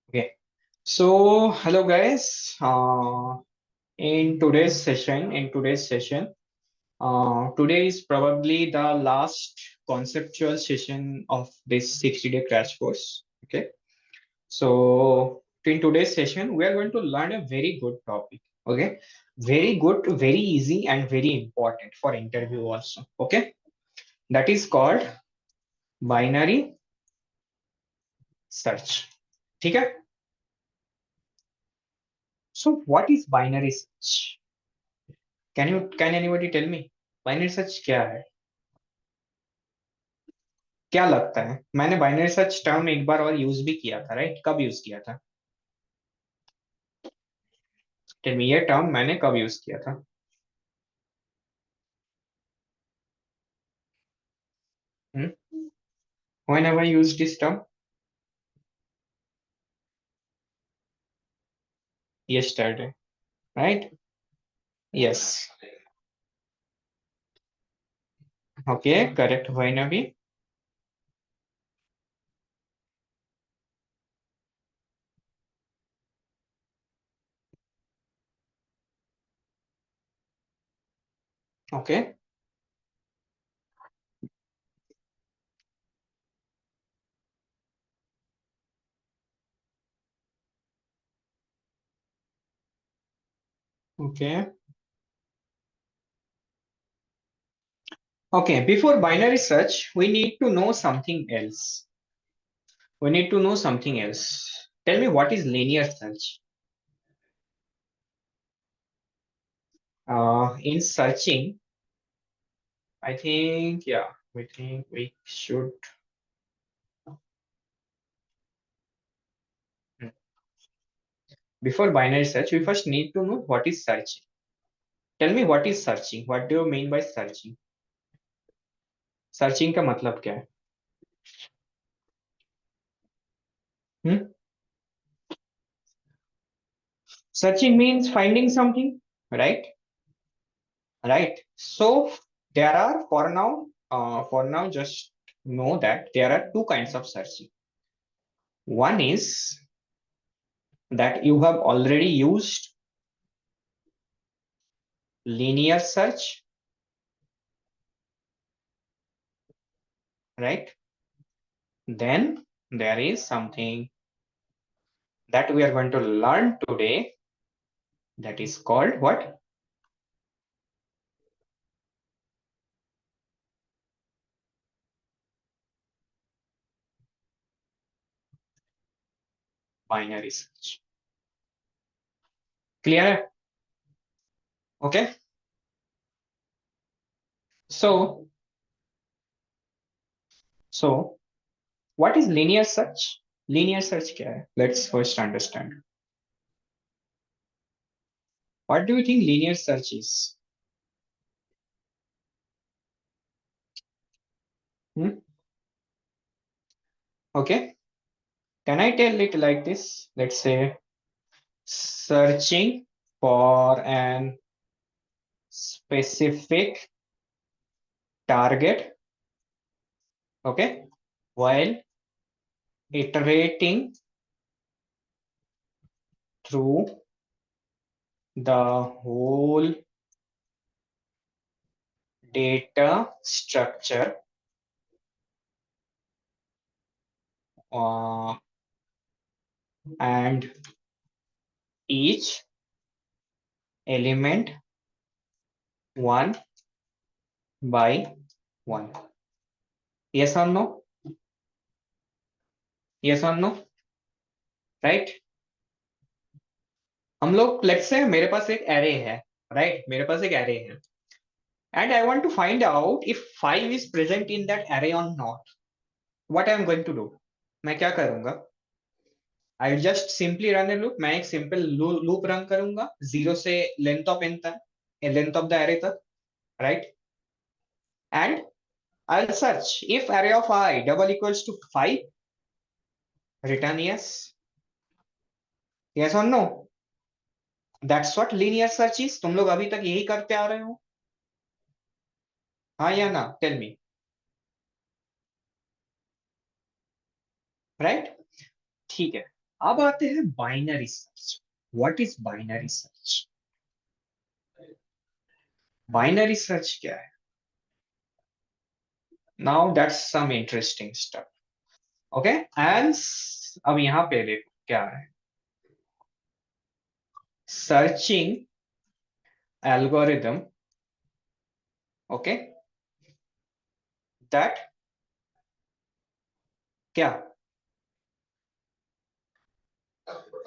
Okay. So, hello guys. In today's session, today is probably the last conceptual session of this 60-day crash course. Okay. So, in today's session, we are going to learn a very good topic. Okay. Very good, very easy, and very important for interview also. Okay. That is called binary search. ठीक है? So, what is binary search? Can anybody tell me? Binary search क्या है? क्या लगता है? मैंने binary search term एक बार और यूज भी किया था, राइट? कब यूज किया था? टेल मी, ये टर्म मैंने कब यूज किया था? When have I used this term? Yesterday, right? Yes. Okay, correct. When अभी? Okay. Okay. Okay, before binary search we need to know something else. We need to know something else. Tell me, what is linear search? In searching, I think, yeah, we think we should. Before binary search, we first need to know what is searching. Tell me, what is searching? What do you mean by searching? Searching का मतलब क्या है? Hmm? Searching means finding something, right? Right. So there are for now, just know that there are two kinds of searching. One is that you have already used linear search, right? Then there is something that we are going to learn today that is called what? Binary search. Clear? Okay. So, so what is linear search? Linear search क्या है? Let's first understand. What do you think linear search is? Hmm? Okay. Can I tell it like this? Let's say searching for an specific target. Okay. While iterating through the whole data structure uh, and each element one by one. Yes or no? Yes or no? Right? हम लोग let's say मेरे पास एक array है, right? मेरे पास एक array है and I want to find out if 5 is present in that array or not. What I am going to do? मैं क्या करूंगा? I will just simply run a loop. मैं एक सिंपल लूप रन करूंगा zero से length of N तक, length of the array तक, right? And I'll search if array of I double equals to 5, return yes. Yes or no? That's what linear search is. तुम लोग अभी तक यही करते आ रहे हो, हाँ या ना? Tell me. राइट? ठीक है. अब आते हैं binary search. What is binary search? Binary search क्या है? Now that's some interesting stuff. Okay, and अब यहां पे देखो क्या है। सर्चिंग एल्गोरिदम, ओके, दैट क्या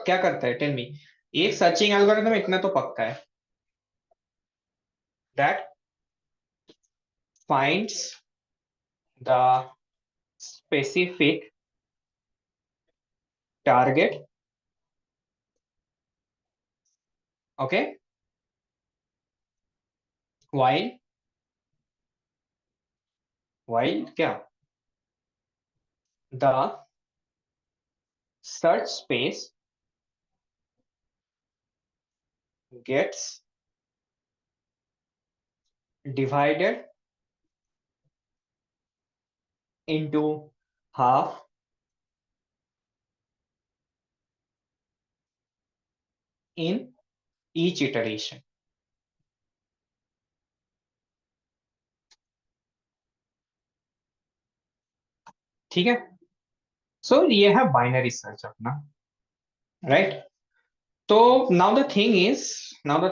क्या करता है? Tell me. एक सर्चिंग एल्गोरिदम इतना तो पक्का है, that finds the specific target, okay, while क्या, the search space gets divided into half in each iteration। ठीक है, सो ये है बाइनरी सर्च अपना, राइट। तो now the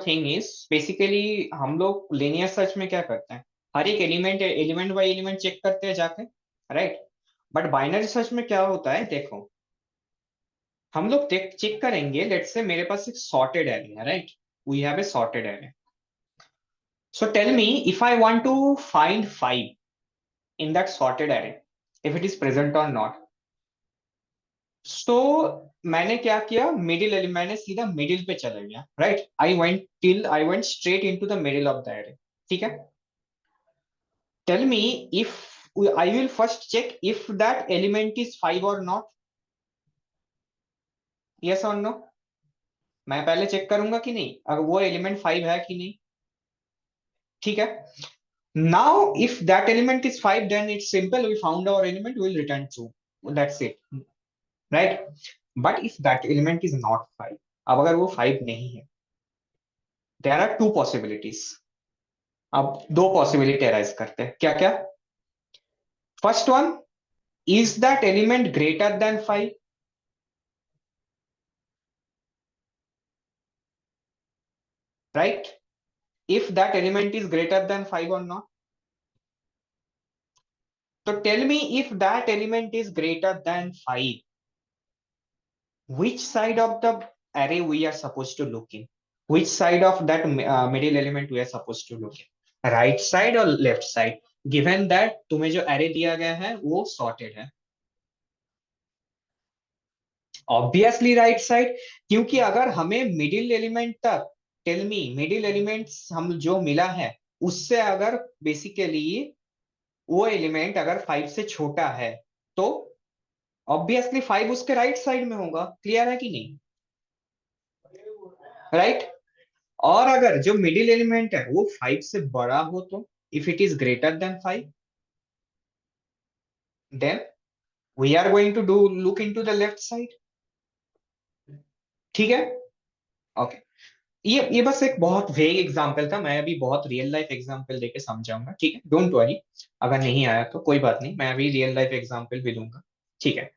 thing is basically हम लोग लिनियर सर्च में क्या करते हैं? हर एक एलिमेंट बाय एलिमेंट चेक करते हैं जाके, राइट। बट बाइनरी सर्च में क्या होता है देखो, हम लोग चेक करेंगे, लेट्स से मेरे पास एक सॉर्टेड एरे है, right. We have a sorted array. So tell me, if I want to find 5 in that sorted array, if it is present or not. So मैंने क्या किया, मैंने सीधा मिडिल पे चला गया, right. I went straight into the middle of the array. ठीक है, tell me if I will first check if that element is 5 और नॉट। यस और नो? मैं पहले चेक करूंगा कि नहीं, अगर वो एलिमेंट 5 है कि नहीं। ठीक है, now if that element is 5, then it's simple, we found our element, we will return true, that's it, right? But if that element is not 5, अब अगर वो 5 नहीं है, there are two possibilities। अब दो पॉसिबिलिटी अराइज करते हैं, क्या क्या? First one, is that element greater than 5, right? If that element is greater than 5 और नॉट, तो tell me if that element is greater than 5, which side of the array we are supposed to look in, which side of that middle element we are supposed to look in, right side or left side, given that तुम्हें जो array दिया गया है वो sorted है? Obviously right side, क्योंकि अगर हमें मिडिल एलिमेंट तक, टेल मी, मिडिल एलिमेंट्स हम जो मिला है उससे अगर बेसिकली वो एलिमेंट अगर 5 से छोटा है, तो ऑब्वियसली 5 उसके राइट साइड में होगा। क्लियर है कि नहीं? राइट। और अगर जो मिडिल एलिमेंट है वो 5 से बड़ा हो, तो if it is greater than 5, then we are going to do look into the left side. ठीक है, ओके। ये बस एक बहुत वेग एग्जांपल था, मैं अभी बहुत रियल लाइफ एग्जांपल देके समझाऊंगा, ठीक है, डोंट वरी। अगर नहीं आया तो कोई बात नहीं, मैं अभी रियल लाइफ एग्जांपल भी दूंगा, ठीक है।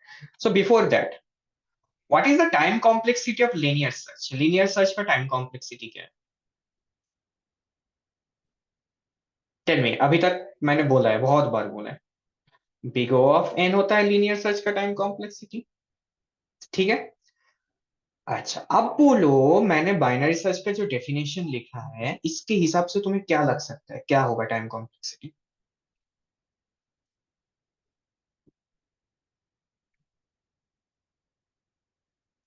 So before that, what is the time complexity of linear search? Linear search का टाइम कॉम्प्लेक्सिटी क्या है? Tell me. अभी तक मैंने बोला है, बहुत बार बोला है, बिग O ऑफ n होता है लीनियर सर्च का टाइम कॉम्प्लेक्सिटी, ठीक है। अच्छा, अब बोलो, मैंने बाइनरी सर्च का जो डेफिनेशन लिखा है इसके हिसाब से तुम्हें क्या लग सकता है, क्या होगा टाइम कॉम्प्लेक्सिटी?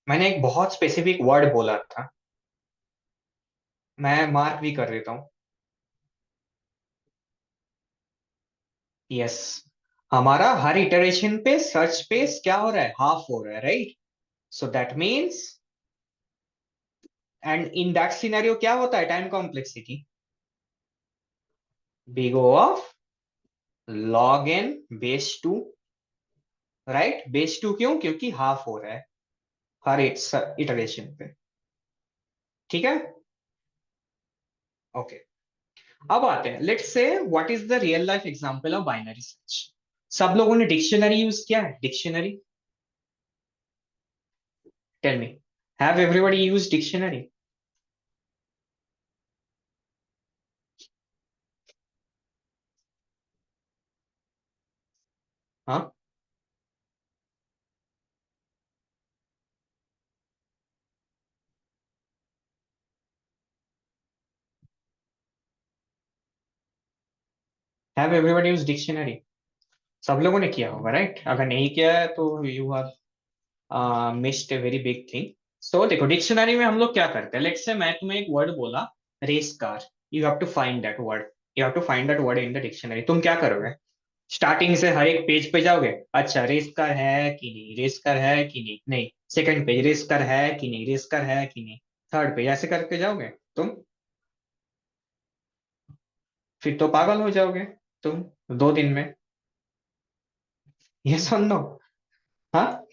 मैंने एक बहुत स्पेसिफिक वर्ड बोला था, मैं मार्क भी कर देता हूँ। यस, हमारा हर इटरेशन पे सर्च स्पेस क्या हो रहा है? हाफ हो रहा है, right. So that means, and in that scenario क्या होता है time complexity? Big O of log n base 2, right. Base 2 क्यों? क्योंकि हाफ हो रहा है। हर एक इटरेशन पे। ठीक है। ओके। अब आते हैं, let's say what is the real life example of binary search. सब लोगों ने डिक्शनरी यूज किया है, dictionary. Tell me, have everybody use dictionary? हाँ, हैव एवरीबॉडी यूज डिक्शनरी? सब लोगों ने किया होगा, राइट? अगर नहीं किया है तो you have missed a very big thing. So देखो, डिक्शनरी में हम लोग क्या करते हैं, लेट्स से मैं तुम्हें एक वर्ड बोला, race car. You have to find that word. You have to find that word in the dictionary. तुम क्या करोगे? स्टार्टिंग से हर एक पेज पे जाओगे, अच्छा रेस कार है कि नहीं, रेस कार है कि नहीं, नहीं। सेकंड पेज, रेस कार है कि नहीं, रेस कार है कि नहीं। थर्ड पेज, ऐसे करके जाओगे तुम। फिर तो पागल हो जाओगे तुम 2 दिन में। ये सुन लो। हाँ,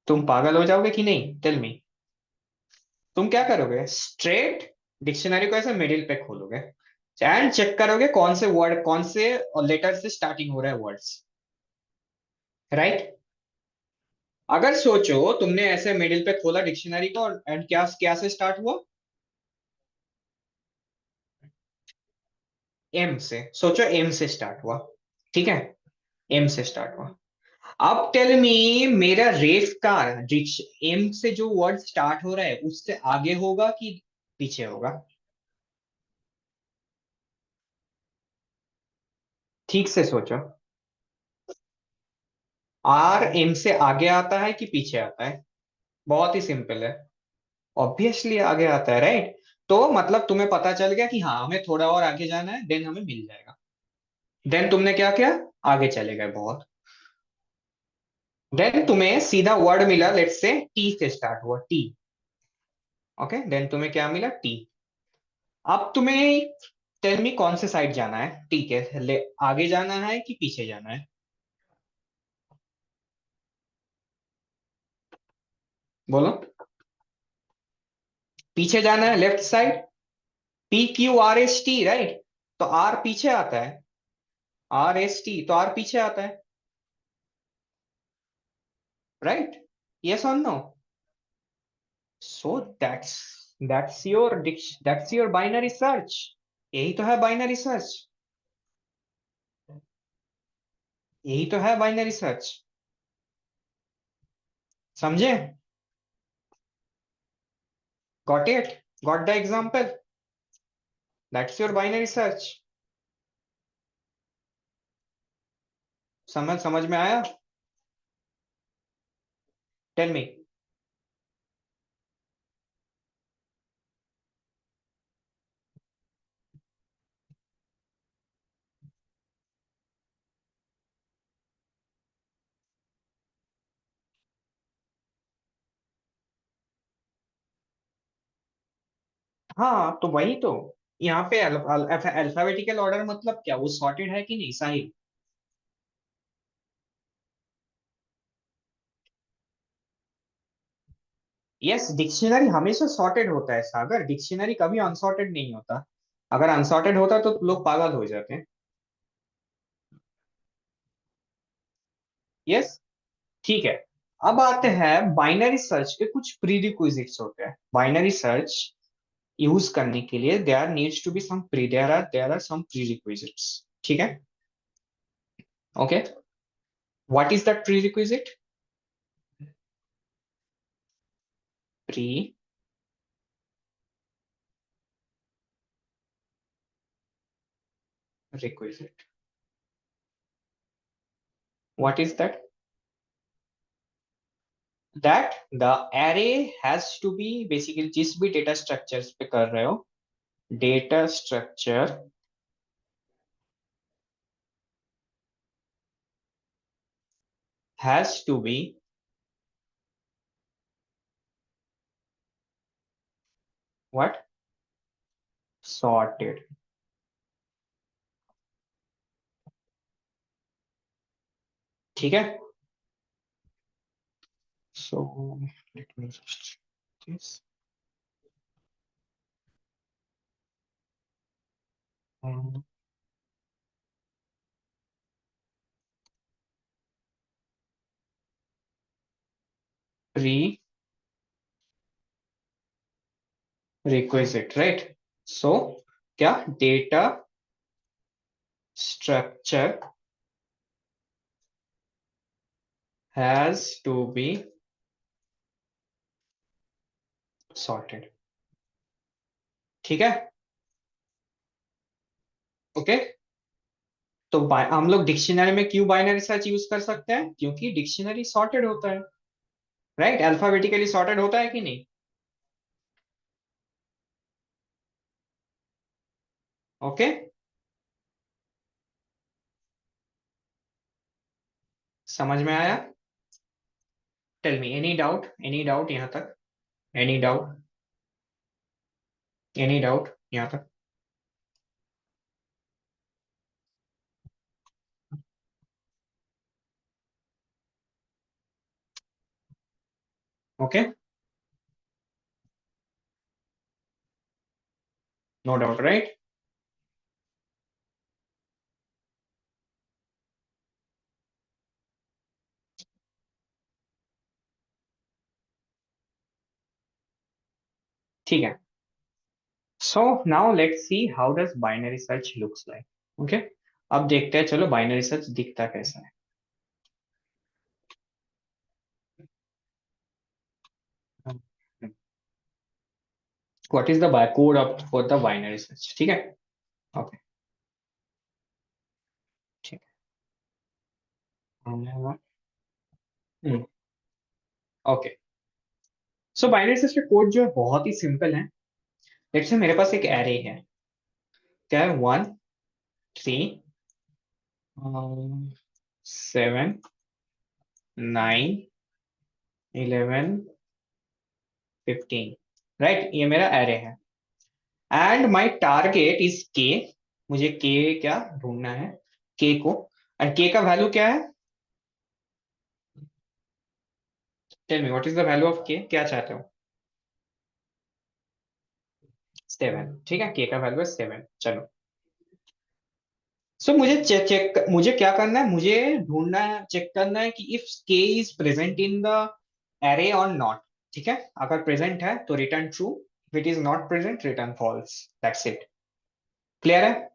तुम पागल हो जाओगे कि नहीं, टेल मी। तुम क्या करोगे, स्ट्रेट डिक्शनरी को ऐसे मिडिल पे खोलोगे एंड चेक करोगे कौन से वर्ड, कौन से लेटर से स्टार्टिंग हो रहा है वर्ड्स, राइट? अगर सोचो तुमने ऐसे मिडिल पे खोला डिक्शनरी को एंड क्या क्या से स्टार्ट हुआ, एम से। सोचो एम से स्टार्ट हुआ, ठीक है? एम से स्टार्ट हुआ। अब टेल मी, मेरा रेस कार एम से जो वर्ड स्टार्ट हो रहा है उससे आगे होगा कि पीछे होगा? ठीक से सोचो। आर एम से आगे आता है कि पीछे आता है? बहुत ही सिंपल है। ऑब्वियसली आगे आता है, राइट? तो मतलब तुम्हें पता चल गया कि हाँ हमें थोड़ा और आगे जाना है, देन हमें मिल जाएगा। देन तुमने क्या किया, आगे चले गए बहुत। देन तुम्हें सीधा वर्ड मिला, लेट्स से टी से स्टार्ट हुआ, टी। ओके, देन तुम्हें क्या मिला, टी। अब तुम्हें टेल मी कौन से साइड जाना है, ठीक है, ले आगे जाना है कि पीछे जाना है? बोलो। पीछे जाना है, लेफ्ट साइड। PQRST, right? तो आर पीछे आता है। RST तो आर पीछे आता है, राइट? यस और no? So that's your binary search. यही तो है बाइनरी सर्च। यही तो है बाइनरी सर्च। समझे? Got it? Got the example? That's your binary search. समझ समझ में आया? Tell me. हाँ तो वही तो, यहाँ पे अल्फाबेटिकल ऑर्डर मतलब क्या, वो सॉर्टेड है कि नहीं, साहिल? यस, डिक्शनरी हमेशा सॉर्टेड होता है सागर, डिक्शनरी कभी अनसॉर्टेड नहीं होता। अगर अनसॉर्टेड होता तो लोग पागल हो जाते हैं। यस, ठीक है। अब आते हैं बाइनरी सर्च के कुछ प्रीरिक्विजिट्स होते हैं। बाइनरी सर्च यूज करने के लिए there needs to be some pre there are some prerequisites, ठीक है? Okay, what is that prerequisite? Prerequisite, what is that? That the array has to be, basically जिस भी डेटा स्ट्रक्चर्स पे कर रहे हो, data structure has to be what, sorted. ठीक है। So let me just this. Um, prerequisite, right? So क्या data structure has to be sorted. ठीक है, ओके। तो हम लोग डिक्शनरी में क्यों बाइनरी सर्च यूज कर सकते हैं? क्योंकि डिक्शनरी सॉर्टेड होता है, राइट? अल्फाबेटिकली सॉर्टेड होता है कि नहीं? ओके, समझ में आया? टेल मी, एनी डाउट यहाँ तक? Any doubt? एनी डाउट यहाँ तक? Okay, no doubt, right? ठीक है। So now let's see how does binary search looks like. Okay, अब देखते हैं, चलो बाइनरी सर्च दिखता कैसा है। What is the code of for the binary search? ठीक है, ओके, ठीक है, ओके। सो बाइनरी सर्च का कोड जो है बहुत ही सिंपल है। लेट्स से मेरे पास एक एरे है, क्या है? 1, 3, 7, 9, 11, 15, राइट? ये मेरा एरे है एंड माई टारगेट इज के। मुझे के क्या ढूंढना है? के को। एंड के का वैल्यू क्या है? Tell me what is the value of K, क्या चाहते हो? 7, ठीक है, के का वैल्यू है 7। चलो, सो मुझे चेक मुझे क्या करना है? मुझे ढूंढना है, चेक करना है कि if K is present in the array और नॉट। ठीक है, अगर प्रेजेंट है तो return true, if it is not present return false. That's it. Clear है?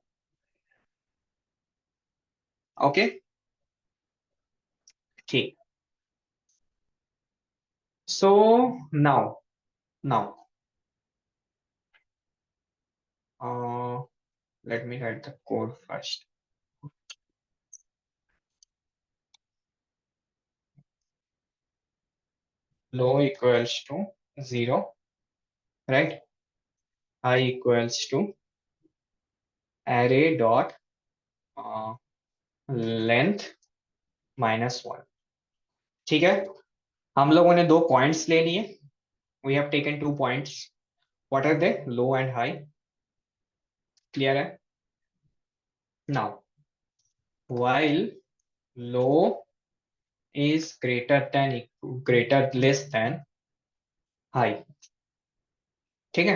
ओके, ठीक। So now now let me write the code first. Low equals to 0, right? High equals to array dot uh, length -1। ठीक है, हम लोगों ने दो points ले लिए। We have taken 2 points. What are they? Low and high. Clear है? Now while low is greater less than high। ठीक है,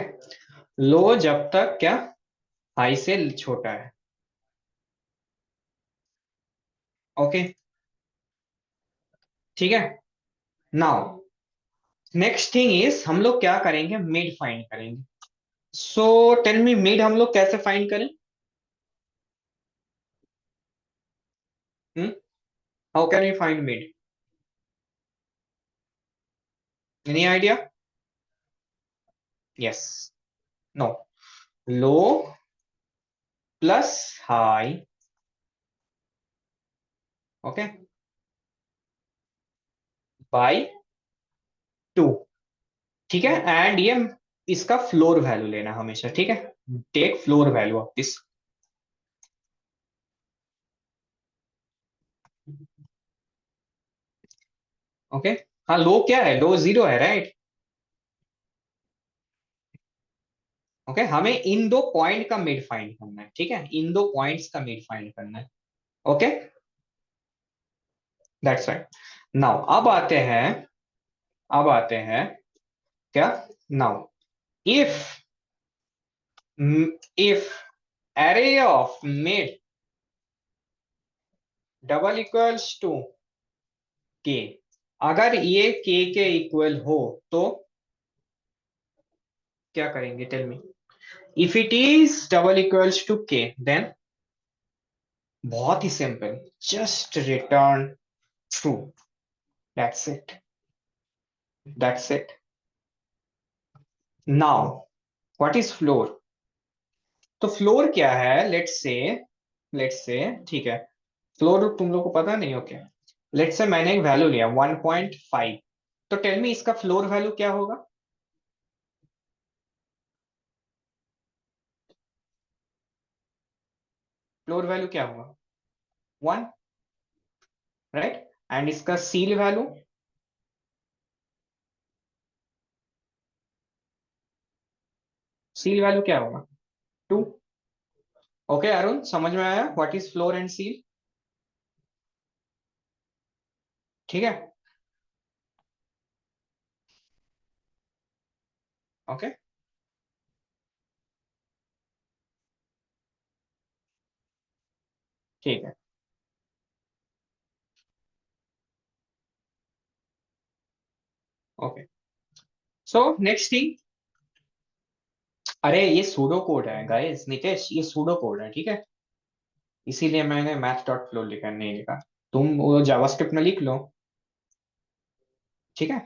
लो जब तक क्या हाई से छोटा है। ओके, ठीक है। नाउ नेक्स्ट थिंग इज हम लोग क्या करेंगे? मिड फाइंड करेंगे। सो टेल मी, मिड हम लोग कैसे फाइंड करें? How can we find mid? Any idea? Yes, no, low plus high, okay, by 2। ठीक है, एंड ये इसका फ्लोर वैल्यू लेना हमेशा। ठीक है, take floor value of this. Okay, हाँ, लो क्या है? लो 0 है, राइट? ओके, हमें इन दो पॉइंट का मिड फाइंड करना है। ठीक है, इन दो पॉइंट्स का मिड फाइंड करना है। Okay, that's right. नाउ अब आते हैं अब आते हैं क्या, now if if array of mid double equals to K, अगर ये के इक्वल हो तो क्या करेंगे, tell me. If it is double equals to K then बहुत ही simple, just return true, that's it, that's it. Now what is floor? तो floor क्या है, लेट्स से ठीक है, फ्लोर तुम लोग को पता नहीं, ओके। लेट्स से मैंने एक वैल्यू लिया 1.5, तो टेल मी इसका फ्लोर वैल्यू क्या होगा? फ्लोर वैल्यू क्या होगा? 1, राइट। एंड इसका सील वैल्यू? सील वैल्यू क्या होगा? 2। ओके अरुण, समझ में आया what is floor and seal? ठीक है, ओके, ठीक है, ओके। सो नेक्स्ट थिंग, अरे ये सूडो कोड है गाइस, नितेश ये सूडो कोड है, ठीक है, इसीलिए मैंने मैथ डॉट फ्लो लिखा, नहीं लिखा। तुम वो जावास्क्रिप्ट में लिख लो, ठीक है,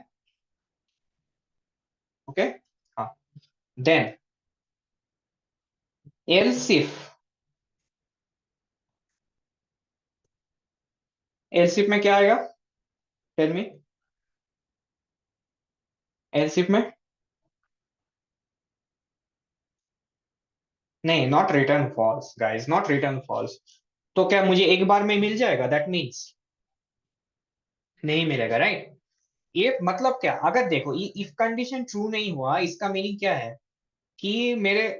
ओके। हाँ, देन एल्स इफ में क्या आएगा, टेल मी। एल्स इफ में नहीं, not return false guys, not return false. तो क्या मुझे एक बार में मिल जाएगा, दैट मीन्स नहीं मिलेगा, राइट। ये मतलब क्या, अगर देखो इफ कंडीशन ट्रू नहीं हुआ, इसका मीनिंग क्या है कि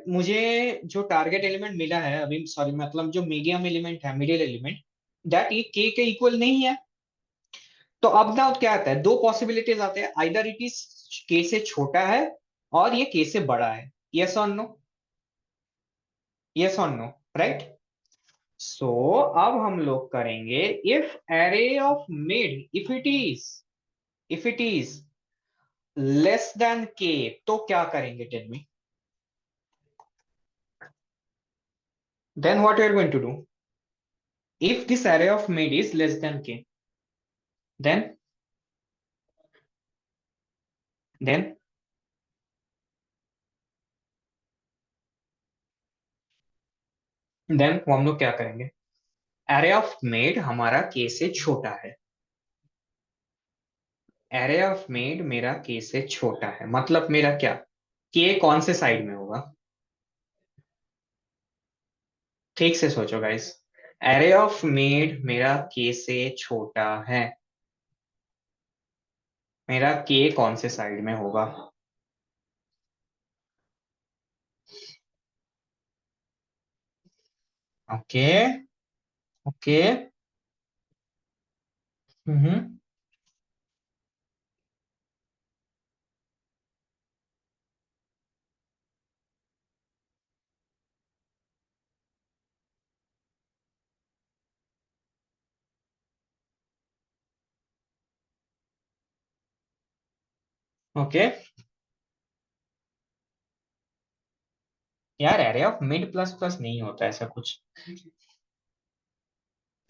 मुझे जो टारगेट एलिमेंट मिला है अभी, सॉरी मतलब जो मीडियम एलिमेंट है, मिडिल एलिमेंट, दैट ये के इक्वल नहीं है। तो अब ना क्या आता है, दो पॉसिबिलिटीज आते हैं, आइदर इट इज के से छोटा है और ये के से बड़ा है, यस और नो, यस और नो, राइट। सो अब हम लोग करेंगे, if array of mid if it is less than K, तो क्या करेंगे, tell me. Then what you are going to do, if this array of mid is less than k, then then हम लोग क्या करेंगे, एरे ऑफ मेड हमारा के से छोटा है, एरे ऑफ मेड मेरा के से छोटा है, मतलब मेरा क्या, के कौन से साइड में होगा, ठीक से सोचो गाइस। एरे ऑफ मेड मेरा के से छोटा है, मेरा के कौन से साइड में होगा? ओके, ओके, हम्म, ओके। यार array of mid plus plus नहीं होता ऐसा कुछ,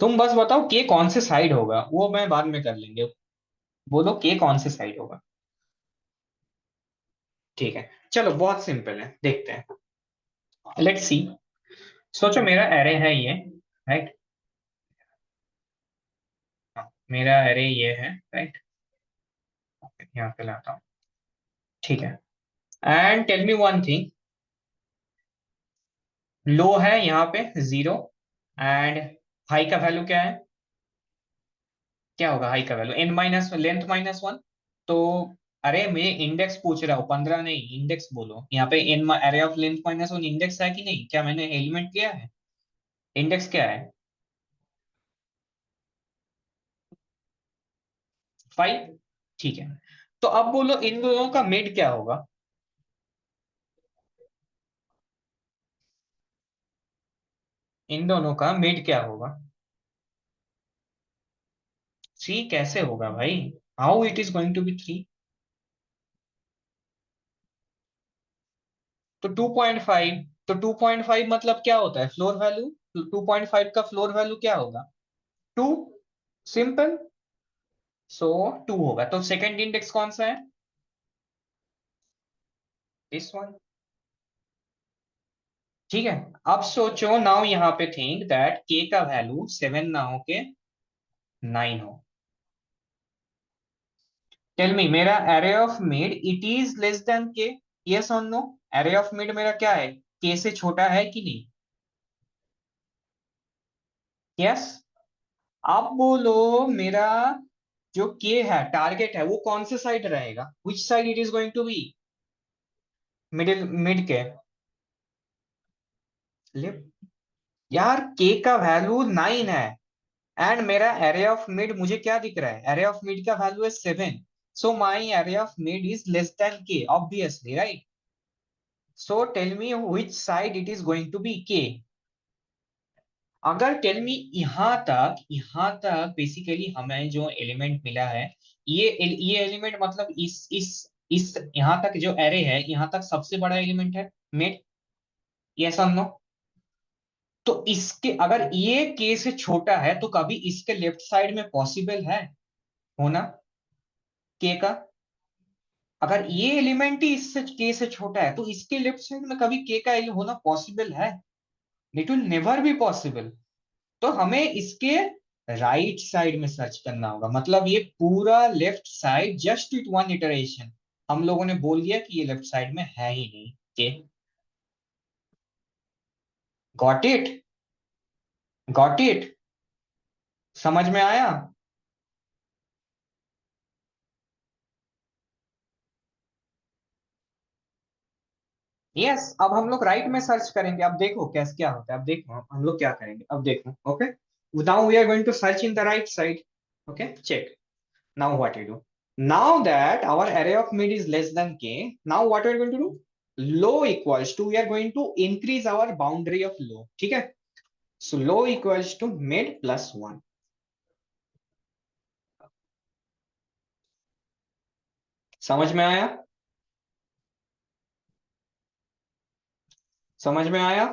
तुम बस बताओ के कौन से साइड होगा, वो मैं बाद में कर लेंगे, बोलो के कौन से साइड होगा। ठीक है, चलो बहुत सिंपल है, देखते हैं, लेट्स सी। सोचो मेरा एरे है ये, राइट, मेरा एरे ये है, राइट, यहाँ पे लाता हूँ, ठीक है। And tell me one thing, low है यहाँ पे 0, एंड हाई का वैल्यू क्या है, क्या होगा हाई का वैल्यू, एन माइनस लेंथ -1। तो अरे मैं इंडेक्स पूछ रहा हूँ, 15 नहीं, इंडेक्स बोलो यहाँ पे, an array of length -1 index है कि नहीं, क्या मैंने एलिमेंट किया है, इंडेक्स क्या है, 5, ठीक है। तो अब बोलो इन दोनों का मिड क्या होगा? इन दोनों का मिड क्या होगा? 3 कैसे होगा भाई? How it is going to be 3? तो 2.5, तो 2.5 मतलब क्या होता है फ्लोर वैल्यू? 2.5 का फ्लोर वैल्यू क्या होगा? 2। सिंपल। सो 2 होगा। तो सेकंड इंडेक्स कौन सा है? This one. ठीक है। अब सोचो नाउ यहाँ पे थिंक दैट के का वैल्यू 7 ना हो के 9 हो। टेल मी मेरा array of mid it is less than के? यस और नो? एरे ऑफ मिड मेरा क्या है? के से छोटा है कि नहीं? यस। अब बोलो मेरा जो के है टारगेट है वो कौन से साइड रहेगा? Which side it is going to be? Middle mid के लेफ्ट। यार के का वैल्यू 9 है एंड मेरा एरे ऑफ मिड मुझे क्या दिख रहा है? एरे ऑफ मिड का वैल्यू है 7। So my array of mid is less than K obviously, right? So tell me which side it is going to be K. अगर टेल मी यहाँ तक बेसिकली हमें जो एलिमेंट मिला है, ये एलिमेंट मतलब इस यहाँ तक जो एरे है यहाँ तक सबसे बड़ा एलिमेंट है मिड। यस और नो? तो इसके अगर ये के से छोटा है तो कभी इसके लेफ्ट साइड में पॉसिबल है होना के का? अगर ये एलिमेंट ही इससे के से छोटा है तो इसके लेफ्ट साइड में कभी के का होना पॉसिबल है? It will never be possible. तो हमें इसके राइट साइड में सर्च करना होगा, मतलब ये पूरा left side just it one iteration हम लोगों ने बोल दिया कि ये लेफ्ट साइड में है ही नहीं। के गॉट इट? Got it? समझ में आया? यस। अब हम लोग राइट में सर्च करेंगे। अब देखो कैसे क्या होता है। अब देखो हम लोग क्या करेंगे। अब देखो okay, now we are going to search in the right side. Okay check. Now what you do? Now that our array of mid is less than k, now what we are going to do? Low equals to, we are going to increase our boundary of low. ठीक है? So low equals to mid plus 1. समझ में आया? समझ में आया?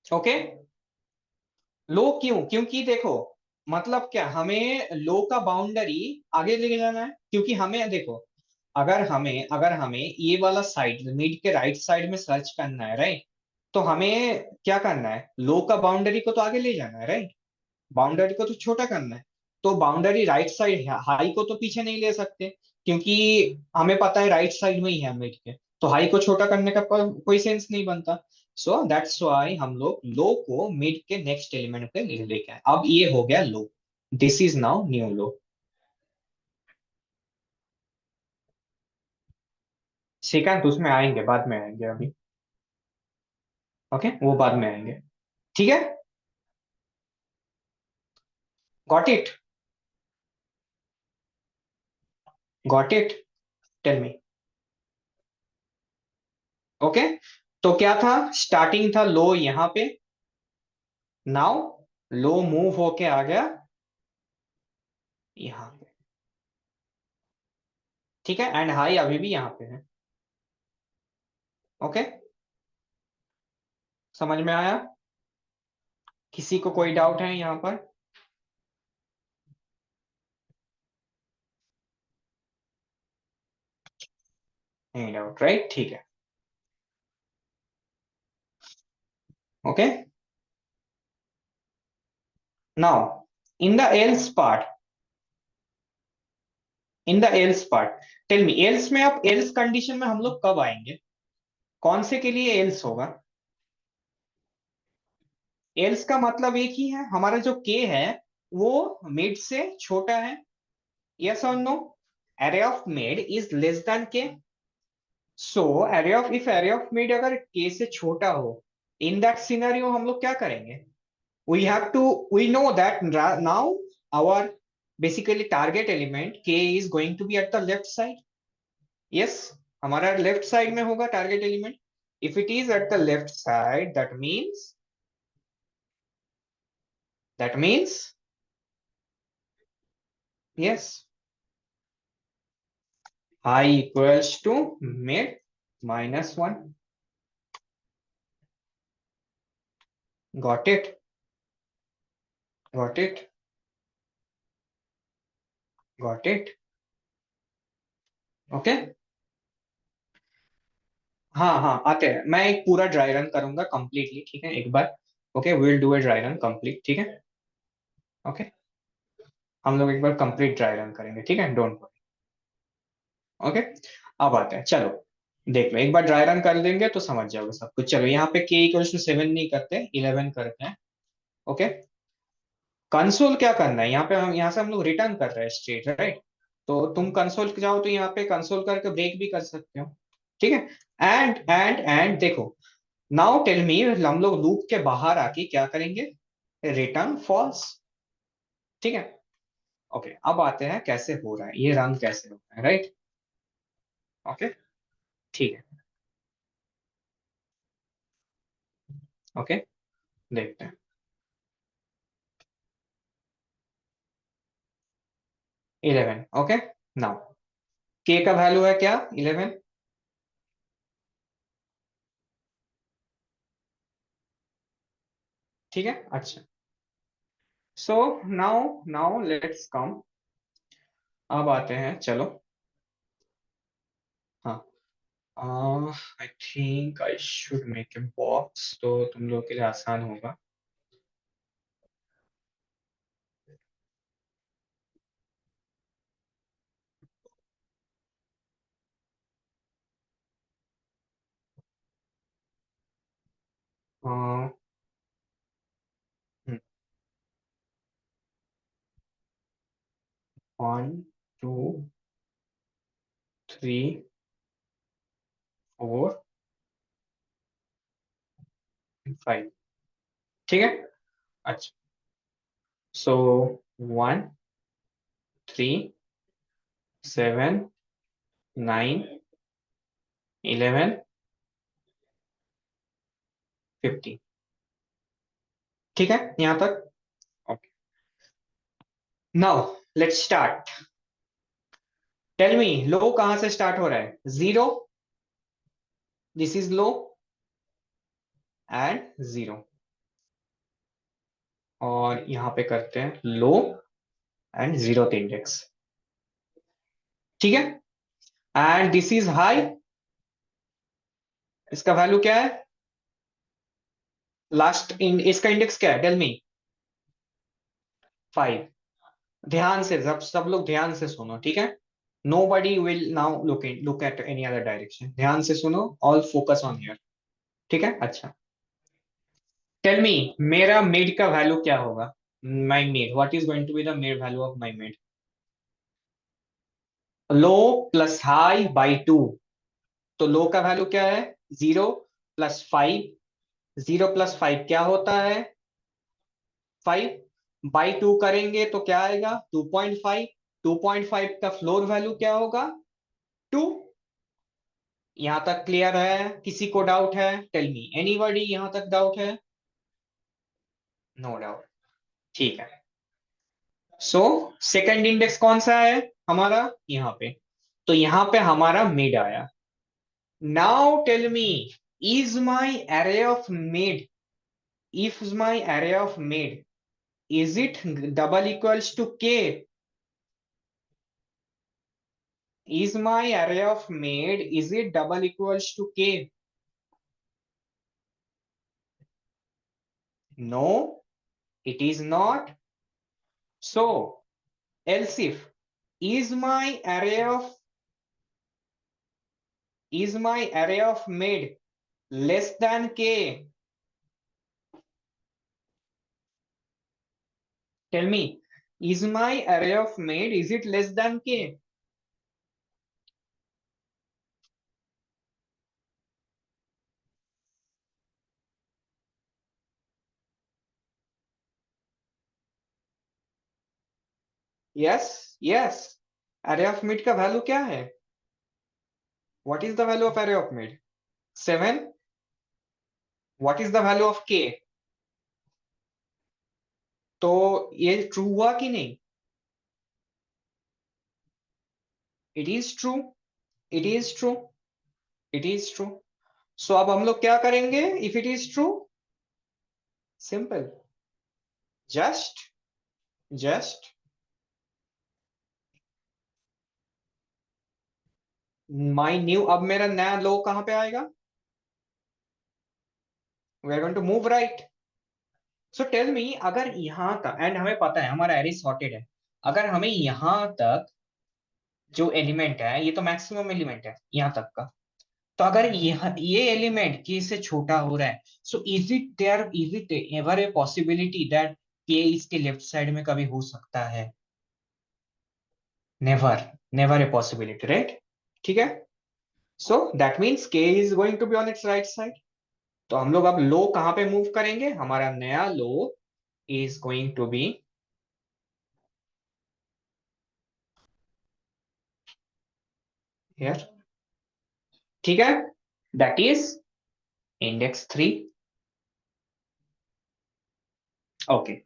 Okay. लो क्यों? क्योंकि देखो मतलब क्या, हमें लो का बाउंड्री आगे लेके जाना है। क्योंकि हमें देखो, अगर हमें ये वाला साइड मिड के राइट साइड में सर्च करना है, राइट? तो हमें क्या करना है? लो का बाउंड्री को तो आगे ले जाना है, राइट? बाउंड्री को तो छोटा करना है। तो बाउंड्री राइट साइड हाई को तो पीछे नहीं ले सकते, क्योंकि हमें पता है राइट साइड में ही है मिड के। तो हाई को छोटा करने का कोई सेंस नहीं बनता। सो दैट्स व्हाई हम लोग लो को मिड के नेक्स्ट एलिमेंट पे लेके आए। अब ये हो गया low. This is now new low. Second उसमें आएंगे, बाद में आएंगे अभी। ओके वो बाद में आएंगे। ठीक है। Got it? Got it? Tell me. Okay. तो क्या था? स्टार्टिंग था लो यहाँ पे। नाउ लो मूव होके आ गया यहाँ पे। ठीक है। एंड हाई अभी भी यहाँ पे है। ओके। समझ में आया? किसी को कोई डाउट है यहाँ पर? नहीं डाउट, राइट? ठीक है। Okay. Now in the else part, in the else part tell me else में, अब एल्स कंडीशन में हम लोग कब आएंगे? कौन से के लिए एल्स होगा? एल्स का मतलब एक ही है, हमारा जो के है वो मिड से छोटा है। यस और no? Array of mid is less than के। So array of, if array of mid अगर के से छोटा हो, इन दैट सिनेरियो हम लोग क्या करेंगे? We have to, we know that now our basically target element K is going to be at the left side. Yes, हमारा left side में होगा target element. If it is at the left side, that means yes, I equals to mid minus 1. Got it? Got it? Got it? Okay. हाँ हाँ, आते हैं। मैं एक पूरा ड्राई रन करूंगा कंप्लीटली, ठीक है, एक बार। Okay, will do a dry run complete, ठीक है। ओके, हम लोग एक बार कंप्लीट ड्राई रन करेंगे, ठीक है, डोंट वरी। ओके, अब आते हैं, चलो देख लो, एक बार ड्राई रन कर देंगे तो समझ जाओगे सब कुछ। चलो यहाँ पे के इक्वल्स टू 7 नहीं करते, 11 करते हैं। ओके, कंसोल क्या करना है, यहाँ पे हम, यहाँ से हम लोग रिटर्न कर रहे हैं स्ट्रेट, राइट। तो तुम कंसोल जाओ तो यहाँ पे कंसोल करके ब्रेक भी कर सकते हो, ठीक है। एंड देखो, नाउ टेल मी, हम लोग लूप के बाहर आके क्या करेंगे, रिटर्न फॉल्स, ठीक है। ओके, अब आते हैं कैसे हो रहा है ये रन, कैसे हो रहा है, राइट। ओके, ठीक है। ओके, देखते हैं। 11, ओके। नाउ के का वैल्यू है क्या, 11। ठीक है, अच्छा। सो नाउ नाउ लेट्स कम, अब आते हैं, चलो। हाँ, I think I should make a box, तो तुम लोग के लिए आसान होगा। 1 2 3 4 5, ठीक है, अच्छा। सो 1 3 7 9 11 15, ठीक है यहाँ तक। Okay, now let's start. Tell me, low कहां से स्टार्ट हो रहा है, 0, दिस इज लो एंड 0, और यहाँ पे करते हैं लो एंड 0th इंडेक्स, ठीक है। एंड दिस इज हाई, इसका वैल्यू क्या है, लास्ट इसका इंडेक्स क्या है, टेल मी। 5। ध्यान से, सब लोग ध्यान से सुनो, ठीक है। Nobody will now look at any other direction, ध्यान से सुनो, ऑल फोकस ऑन हियर, ठीक है, अच्छा। टेल मी, मेरा मिड का वैल्यू क्या होगा, my mid, what is going to be the mid value of my mid. Low plus high by 2, तो लो का वैल्यू क्या है, 0 प्लस 5, 0 प्लस 5 क्या होता है, 5 बाई 2 करेंगे तो क्या आएगा, 2.5। 2.5 का फ्लोर वैल्यू क्या होगा, 2। यहां तक क्लियर है, किसी को डाउट है, टेल मी, एनीबॉडी यहां तक डाउट है, नो डाउट, ठीक है। सो सेकंड इंडेक्स कौन सा है हमारा, यहाँ पे, तो यहाँ पे हमारा मिड आया। Now tell me, is my array of mid, if my array of mid, is it double equals to k, is my array of mid, is it double equals to k, no, it is not. So else if, is my array of, is my array of mid less than k, tell me, is my array of mid, is it less than k, yes, yes. Array of mid का value क्या है? What is the value of array of mid? 7। What is the value of K? तो ये true हुआ कि नहीं? It is true, it is true, it is true. So अब हम लोग क्या करेंगे if it is true? Simple, just just my new, अब मेरा नया लो कहां पे आएगा? We are going to move right. So tell मी, अगर यहां तक, एंड हमें पता है हमारा एरे सॉर्टेड है, अगर हमें यहां तक जो एलिमेंट है, ये तो मैक्सिमम एलिमेंट है यहां तक का, तो अगर ये एलिमेंट के से छोटा हो रहा है, so is it ever a possibility that k इसके लेफ्ट साइड में कभी हो सकता है? Never, never a possibility, right? ठीक है। So that means k is going to be on its right side. तो हम लोग अब लो कहां पे मूव करेंगे? हमारा नया low is going to be here. ठीक है, that is index 3। Okay,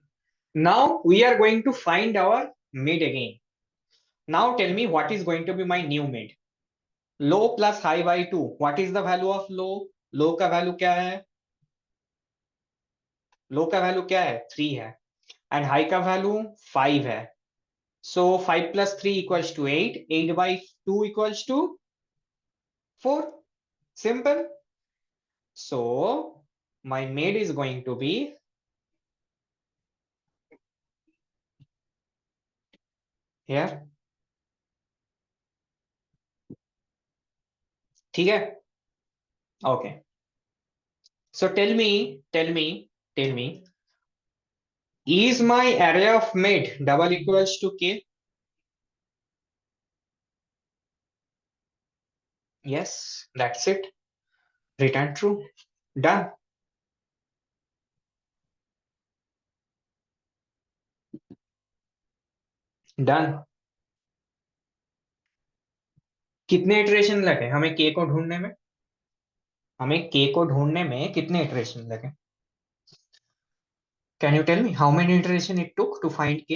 now we are going to find our mid again. Now tell me what is going to be my new mid? Low plus high by 2, what is the value of low? Low का value क्या है? लो का value क्या है? 3 है। And high का value 5 है। So 5 plus 3 equals to 8, 8 by 2 equals to 4। Simple. So my mid is going to be here। ठीक है। Okay, so tell me is my array of mid double equals to k? Yes, that's it. Return true. Done. Done. कितने iteration लगे हमें के को ढूंढने में? हमें के को ढूंढने में कितने इटरेशन लगे? Can you tell me how many iteration it took to find K?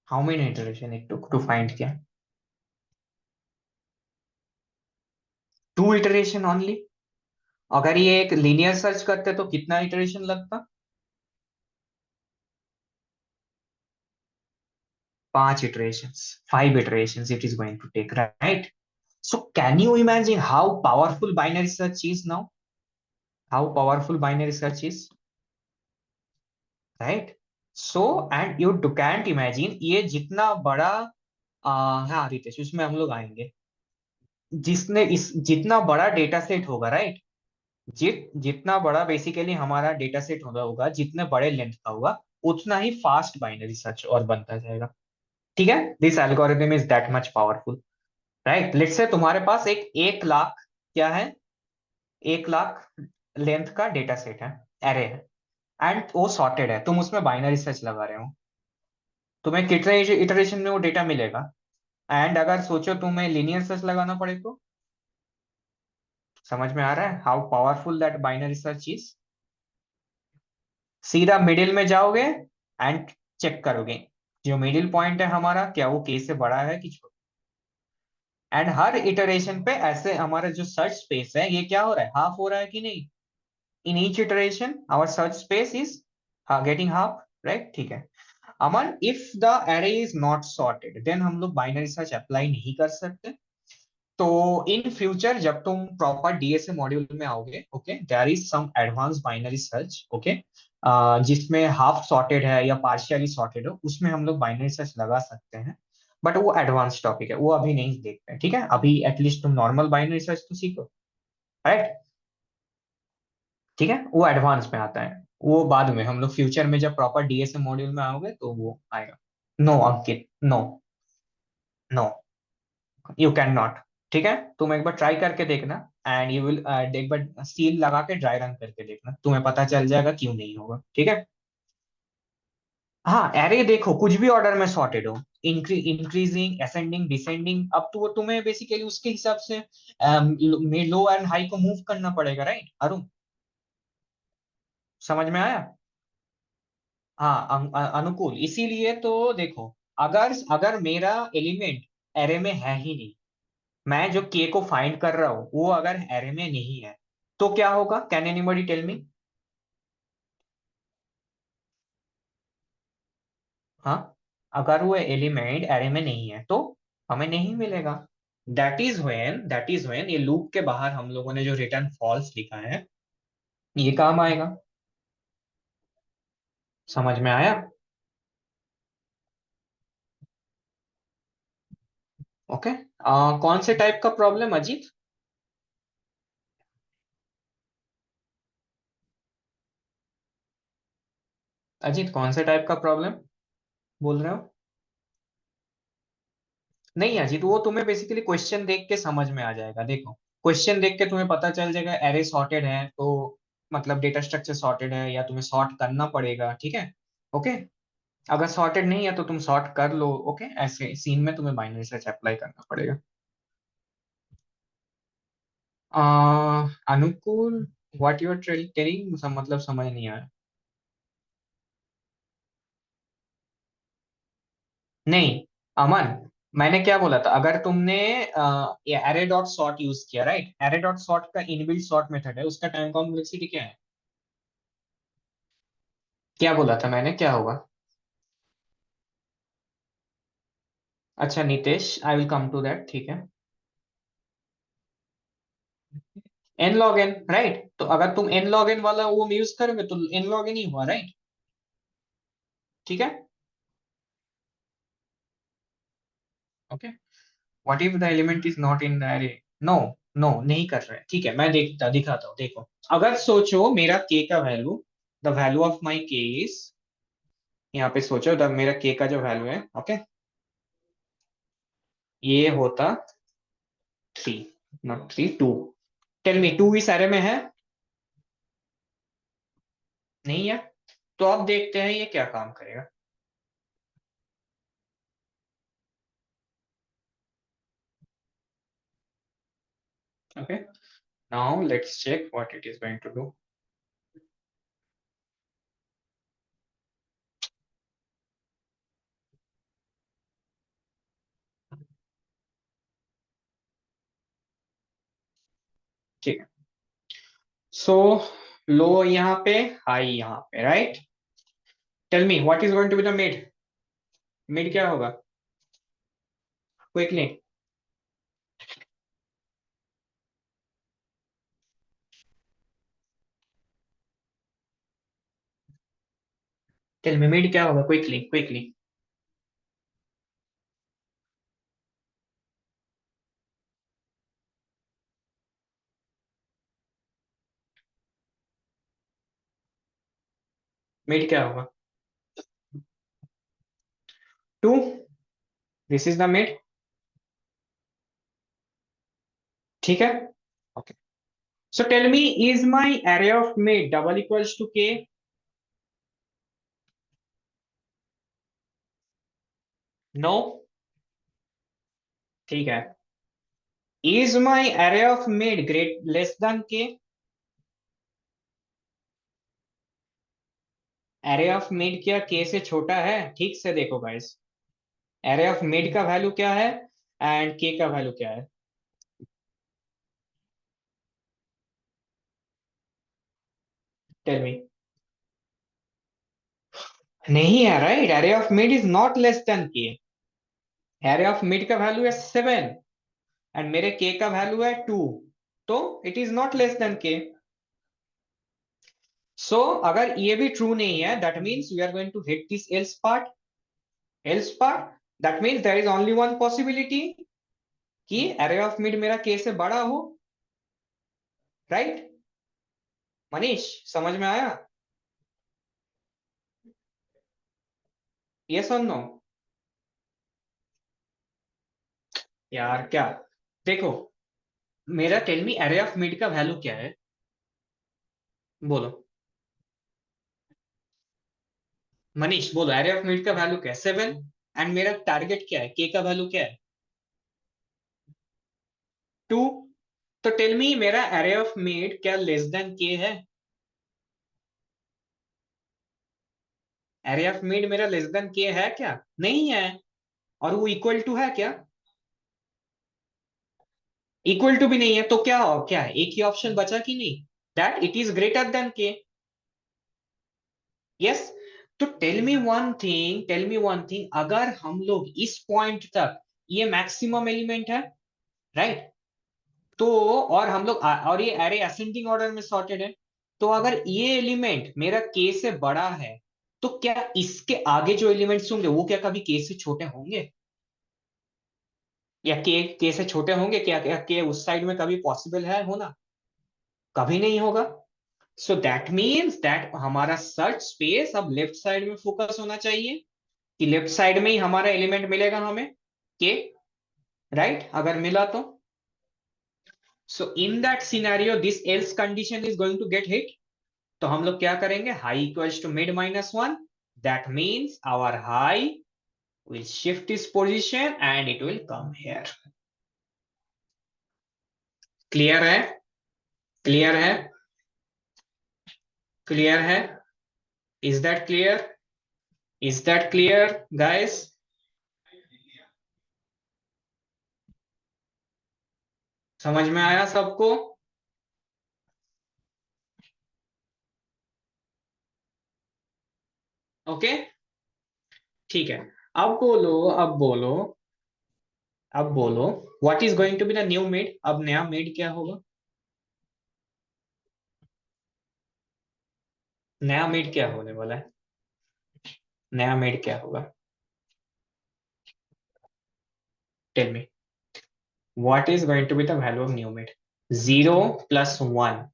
How many iteration it took to find K? 2 iteration only. अगर ये एक लीनियर सर्च करते तो कितना इटरेशन लगता? 5 iterations, 5 iterations it is going to take, right? So can you imagine how powerful binary search is now? How powerful binary search is, right? So and you can't imagine ये जितना बड़ा, हाँ रितेश, उसमें हम लोग आएंगे। जिसने इस जितना बड़ा डेटा सेट होगा, राइट, जितना बड़ा बेसिकली हमारा डेटा सेट होगा, जितने बड़े लेंथ का होगा, उतना ही फास्ट बाइनरी सर्च और बनता जाएगा। ठीक है, this algorithm is that much powerful, right? Let's say तुम्हारे पास एक लाख, क्या है, 1 लाख लेंथ का डेटा सेट है, एरे है, एंड वो सॉर्टेड है, तुम उसमें बाइनरी सर्च लगा रहे हो, तुम्हें कितने इटरेशन में वो डेटा मिलेगा? एंड अगर सोचो तुम्हें लीनियर सर्च लगाना पड़े तो? समझ में आ रहा है how powerful that binary search is? सीधा मिडिल में जाओगे एंड चेक करोगे जो मिडिल पॉइंट है हमारा, क्या वो के से बड़ा है कि छोटा। एंड हर इटरेशन पे ऐसे हमारा जो सर्च स्पेस है ये क्या हो रहा है, हाफ हो रहा है कि नहीं? In each iteration our search space is getting half, right? ठीक है। Aman, if the array is not sorted then हम लोग बाइनरी सर्च अप्लाई नहीं कर सकते। तो इन फ्यूचर जब तुम प्रॉपर डीएसए मॉड्यूल में आओगे, okay, there is some advance binary search, okay, जिसमें हाफ सॉर्टेड है या पार्शियली सॉर्टेड हो, उसमें हम लोग बाइनरी सर्च लगा सकते हैं। बट वो एडवांस टॉपिक है, वो अभी नहीं देखते हैं, ठीक है? अभी एटलीस्ट तुम नॉर्मल बाइनरी सर्च तो सीखो, राइट? ठीक है, वो एडवांस में आता है, वो बाद में हम लोग फ्यूचर में जब प्रॉपर डीएसए मॉड्यूल में आओगे तो वो आएगा। No Ankit, no, no, you can not. ठीक है, तुम एक बार ट्राई करके देखना, एंड यू विल, एक बार सील लगा के ड्राई रन करके देखना, तुम्हें पता चल जाएगा क्यों नहीं होगा, ठीक है? हाँ एरे देखो कुछ भी ऑर्डर में सॉर्टेड हो, इंक्रीजिंग असेंडिंग डिसेंडिंग, अब तो वो तुम्हें बेसिकली उसके हिसाब से लो एंड हाई को मूव करना पड़ेगा, राइट अरुण? समझ में आया? हाँ अनुकूल, इसीलिए तो देखो, अगर अगर मेरा एलिमेंट एरे में है ही नहीं, मैं जो के को फाइंड कर रहा हूं वो अगर एरे में नहीं है, तो क्या होगा? Can anybody tell me? हाँ, अगर वो एलिमेंट एरे में नहीं है तो हमें नहीं मिलेगा। दैट इज व्हेन ये लूप के बाहर हम लोगों ने जो रिटर्न फॉल्स लिखा है, ये काम आएगा। समझ में आया? ओके। कौन से टाइप का प्रॉब्लम अजीत? अजीत कौन से टाइप का प्रॉब्लम बोल रहे हो? नहीं अजीत, वो तुम्हें बेसिकली क्वेश्चन देख के समझ में आ जाएगा। देखो क्वेश्चन देख के तुम्हें पता चल जाएगा एरे सॉर्टेड है तो मतलब डेटा स्ट्रक्चर सॉर्टेड है, या तुम्हें सॉर्ट करना पड़ेगा, ठीक है? ओके। अगर सॉर्टेड नहीं है तो तुम सॉर्ट कर लो, ओके? ऐसे सीन में तुम्हें बाइनरी सर्च अप्लाई करना पड़ेगा। अनुकूल, व्हाट यू आर टेलिंग, मतलब समझ नहीं आया। नहीं अमन, मैंने क्या बोला था? अगर तुमने एरे डॉट सॉर्ट यूज किया, राइट? एरे डॉट सॉर्ट का इनबिल्ट सॉर्ट मेथड है, उसका टाइम कॉम्प्लेक्सिटी क्या है? क्या बोला था मैंने, क्या होगा? अच्छा Nitesh, I will come to that, ठीक है। N log n, right? तो अगर तुम एन लॉग एन वाला वो यूज करोगे तो एन लॉग एन ही हुआ, राइट? ठीक है। Okay. What if the element is not in the array? No, no नहीं कर रहे, ठीक है, मैं दिखाता हूँ, देखो। अगर सोचो मेरा के का वैल्यू, द वैल्यू ऑफ माई के इज, यहाँ पे सोचो द मेरा के का जो वैल्यू है, ओके, ये होता 3, नॉट 3, 2। टेल मी, 2 इस एरे में है? नहीं है। तो अब देखते हैं ये क्या काम करेगा। Okay, now let's check what it is going to do. ठीक है। सो लो यहाँ पे, हाई यहाँ पे, right? Tell me what is going to be the mid? Mid क्या होगा? क्विकली। टेल मी मिड क्या होगा? Quickly quickly. मिड क्या होगा? 2, दिस इज द मिड, ठीक है। Okay, so tell me, is my array of mid double equals to K? No. ठीक है। Is my array of mid great less than K? Array of mid क्या K से छोटा है? ठीक से देखो गाइस, एरे ऑफ मिड का वैल्यू क्या है एंड के का वैल्यू क्या है? Tell me. नहीं है, right? Array of mid is not less than K. Array of mid का वैल्यू है 7 एंड मेरे के का वैल्यू है 2, तो it is not less than के। सो अगर ये भी ट्रू नहीं है, that means we are going to hit this else part. Else part, that means there is only one possibility कि एरे ऑफ मिड मेरा के से बड़ा हो, राइट? मनीष, समझ में आया? यस और नो? यार क्या, देखो, मेरा tell me array of mid का वैल्यू क्या है? बोलो। मनीष बोलो, एरे ऑफ मिड का वैल्यू क्या है? 7। एंड मेरा टारगेट क्या है? के का वैल्यू क्या है? 2। तो टेल मी, मेरा एरे ऑफ मिड क्या लेस देन के है? एरे ऑफ मिड मेरा लेस देन के है क्या? नहीं है। और वो इक्वल टू है क्या? इक्वल टू भी नहीं है, तो क्या हो, क्या है? एक ही ऑप्शन बचा कि नहीं, that it is greater then के। यस। तो टेल मी वन थिंग, अगर हम लोग इस पॉइंट तक, ये मैक्सिमम एलिमेंट है, राइट? तो और हम लोग और ये एरे असेंडिंग ऑर्डर में सॉर्टेड है, तो अगर ये एलिमेंट मेरा के से बड़ा है, तो क्या इसके आगे जो एलिमेंट्स होंगे वो क्या कभी के से छोटे होंगे? या के से छोटे होंगे क्या? क्या के उस साइड में कभी पॉसिबल है होना? कभी नहीं होगा। सो दैट मीन्स दैट हमारा सर्च स्पेस अब लेफ्ट साइड में फोकस होना चाहिए, कि लेफ्ट साइड में ही हमारा एलिमेंट मिलेगा हमें, के, राइट? अगर मिला तो, so in that scenario this else condition is going to get hit. तो हम लोग क्या करेंगे? High equals to mid minus one. That means our high will shift its position and it will come here. Clear है? Clear है? Clear है? Is that clear? Is that clear guys? समझ में आया सबको? ओके, ठीक है। अब बोलो, अब बोलो, अब बोलो, what is going to be the new mid? अब नया मिड क्या होगा? नया मिड क्या होने वाला है? नया मिड क्या होगा? Tell me, what is going to be the value of new mid? 0 + 1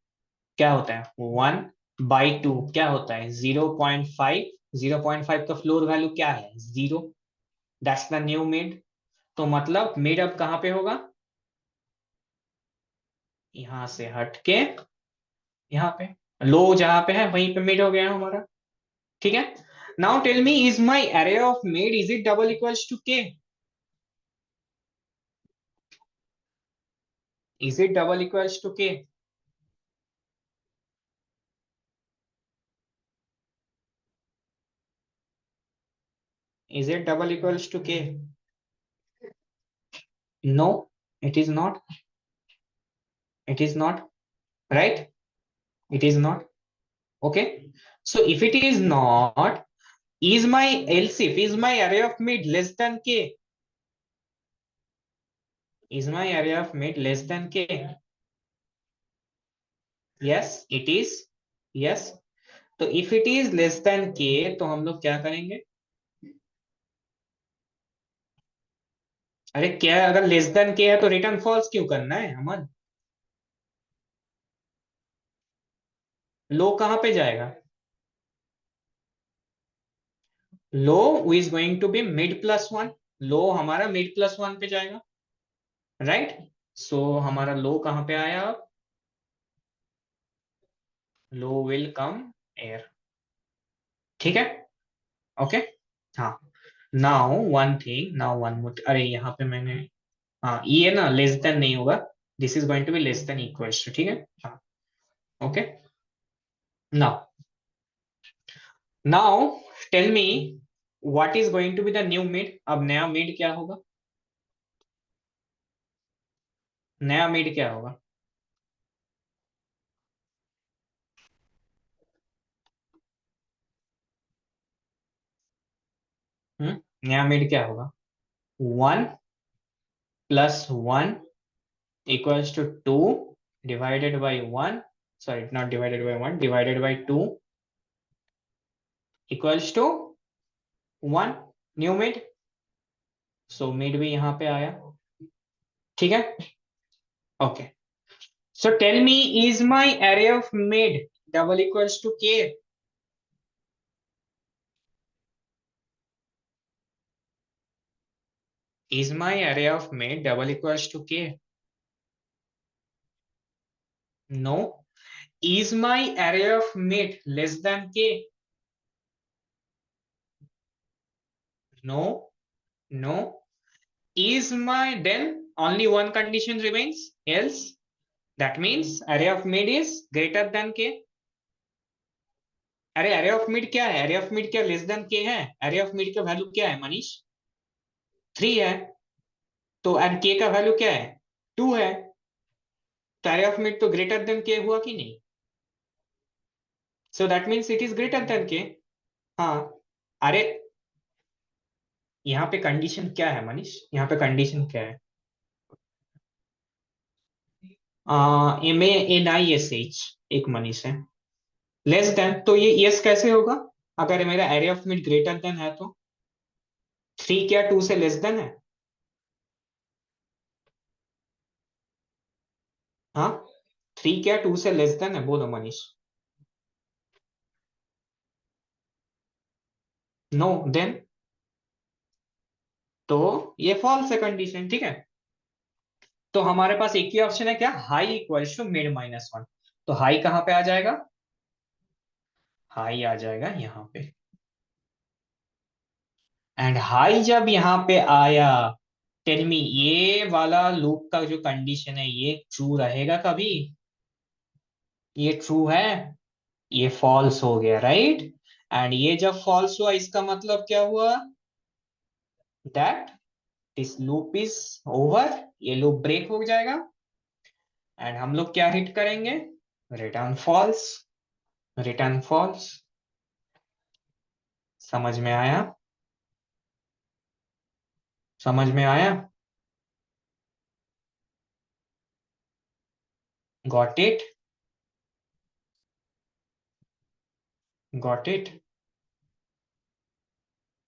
क्या होता है? 1/2 क्या होता है? 0.5। 0.5 का फ्लोर वैल्यू क्या है? 0। That's the new mid. तो मतलब मिड अब कहां पे होगा? यहां से हट के यहाँ पे, लो जहां पे है वहीं पे मिड हो गया हमारा। ठीक है। Now tell me, is my array of mid, is it double equals to K? Is it double equals to K? Is it double equals to K? No, it is not. It is not, right? It is not. Okay, so if it is not, is my, else if is my array of mid less than k? Is my array of mid less than k? Yes it is। yes, तो if it is less than k, तो हम लोग क्या करेंगे? अरे क्या, अगर less than के है तो रिटर्न फॉल्स क्यों करना है अमन? लो कहां पे जाएगा? Low is going to be mid plus one. Low हमारा मिड प्लस वन पे जाएगा, राइट? सो हमारा लो कहां पे आया अब? लो विल कम एयर। ठीक है। ओके। हाँ। Now one thing, now one more, अरे यहाँ पे मैंने, हाँ ये ना लेस देन नहीं होगा, this is going to be less than equals to, ठीक है। हाँ। Okay. Now, now tell me, what is going to be the new mid? अब नया मिड क्या होगा? नया मिड क्या होगा? नया मिड क्या होगा? 1 + 1 equals to 2 divided by 1, sorry not divided by 1, divided by 2 equals to 1, new mid. So mid भी यहाँ पे आया, ठीक है। Okay, so tell me, is my array of mid double equals to K? Is my array of mid double equals to K? No. Is my array of mid less than K? No, no. Is my then only one condition remains, else that means array of mid is greater than k. अरे अरे of mid क्या है, अरे of mid क्या less than के है, अरे of mid का वैल्यू क्या है मनीष, 3 है। तो एंड के का वैल्यू क्या है, 2 है। तो अरे ऑफ मिड तो ग्रेटर देन के हुआ कि नहीं, सो that means it is greater then के। हाँ। अरे यहाँ पे कंडीशन क्या है मनीष, यहाँ पे कंडीशन क्या है, M N I S H एक मनीष है, लेस देन, तो ये यस कैसे होगा, अगर मेरा array of mid greater than है तो 3 क्या 2 से लेस देन है। हाँ, 3 क्या 2 से लेस देन है, बोलो मनीष। नो देन, तो ये फॉल्स है कंडीशन, ठीक है। तो हमारे पास एक ही ऑप्शन है क्या, high equals to mid minus one. तो हाई कहां पे आ जाएगा, हाई आ जाएगा यहाँ पे। एंड हाई जब यहाँ पे आया, टेल मी ये वाला लूप का जो कंडीशन है ये ट्रू रहेगा कभी, ये ट्रू है, ये फॉल्स हो गया राइट। एंड ये जब फॉल्स हुआ इसका मतलब क्या हुआ, that this loop is over, ये लूप ब्रेक हो जाएगा। एंड हम लोग क्या हिट करेंगे, रिटर्न फॉल्स, रिटर्न फॉल्स। समझ में आया, समझ में आया, got it, got it.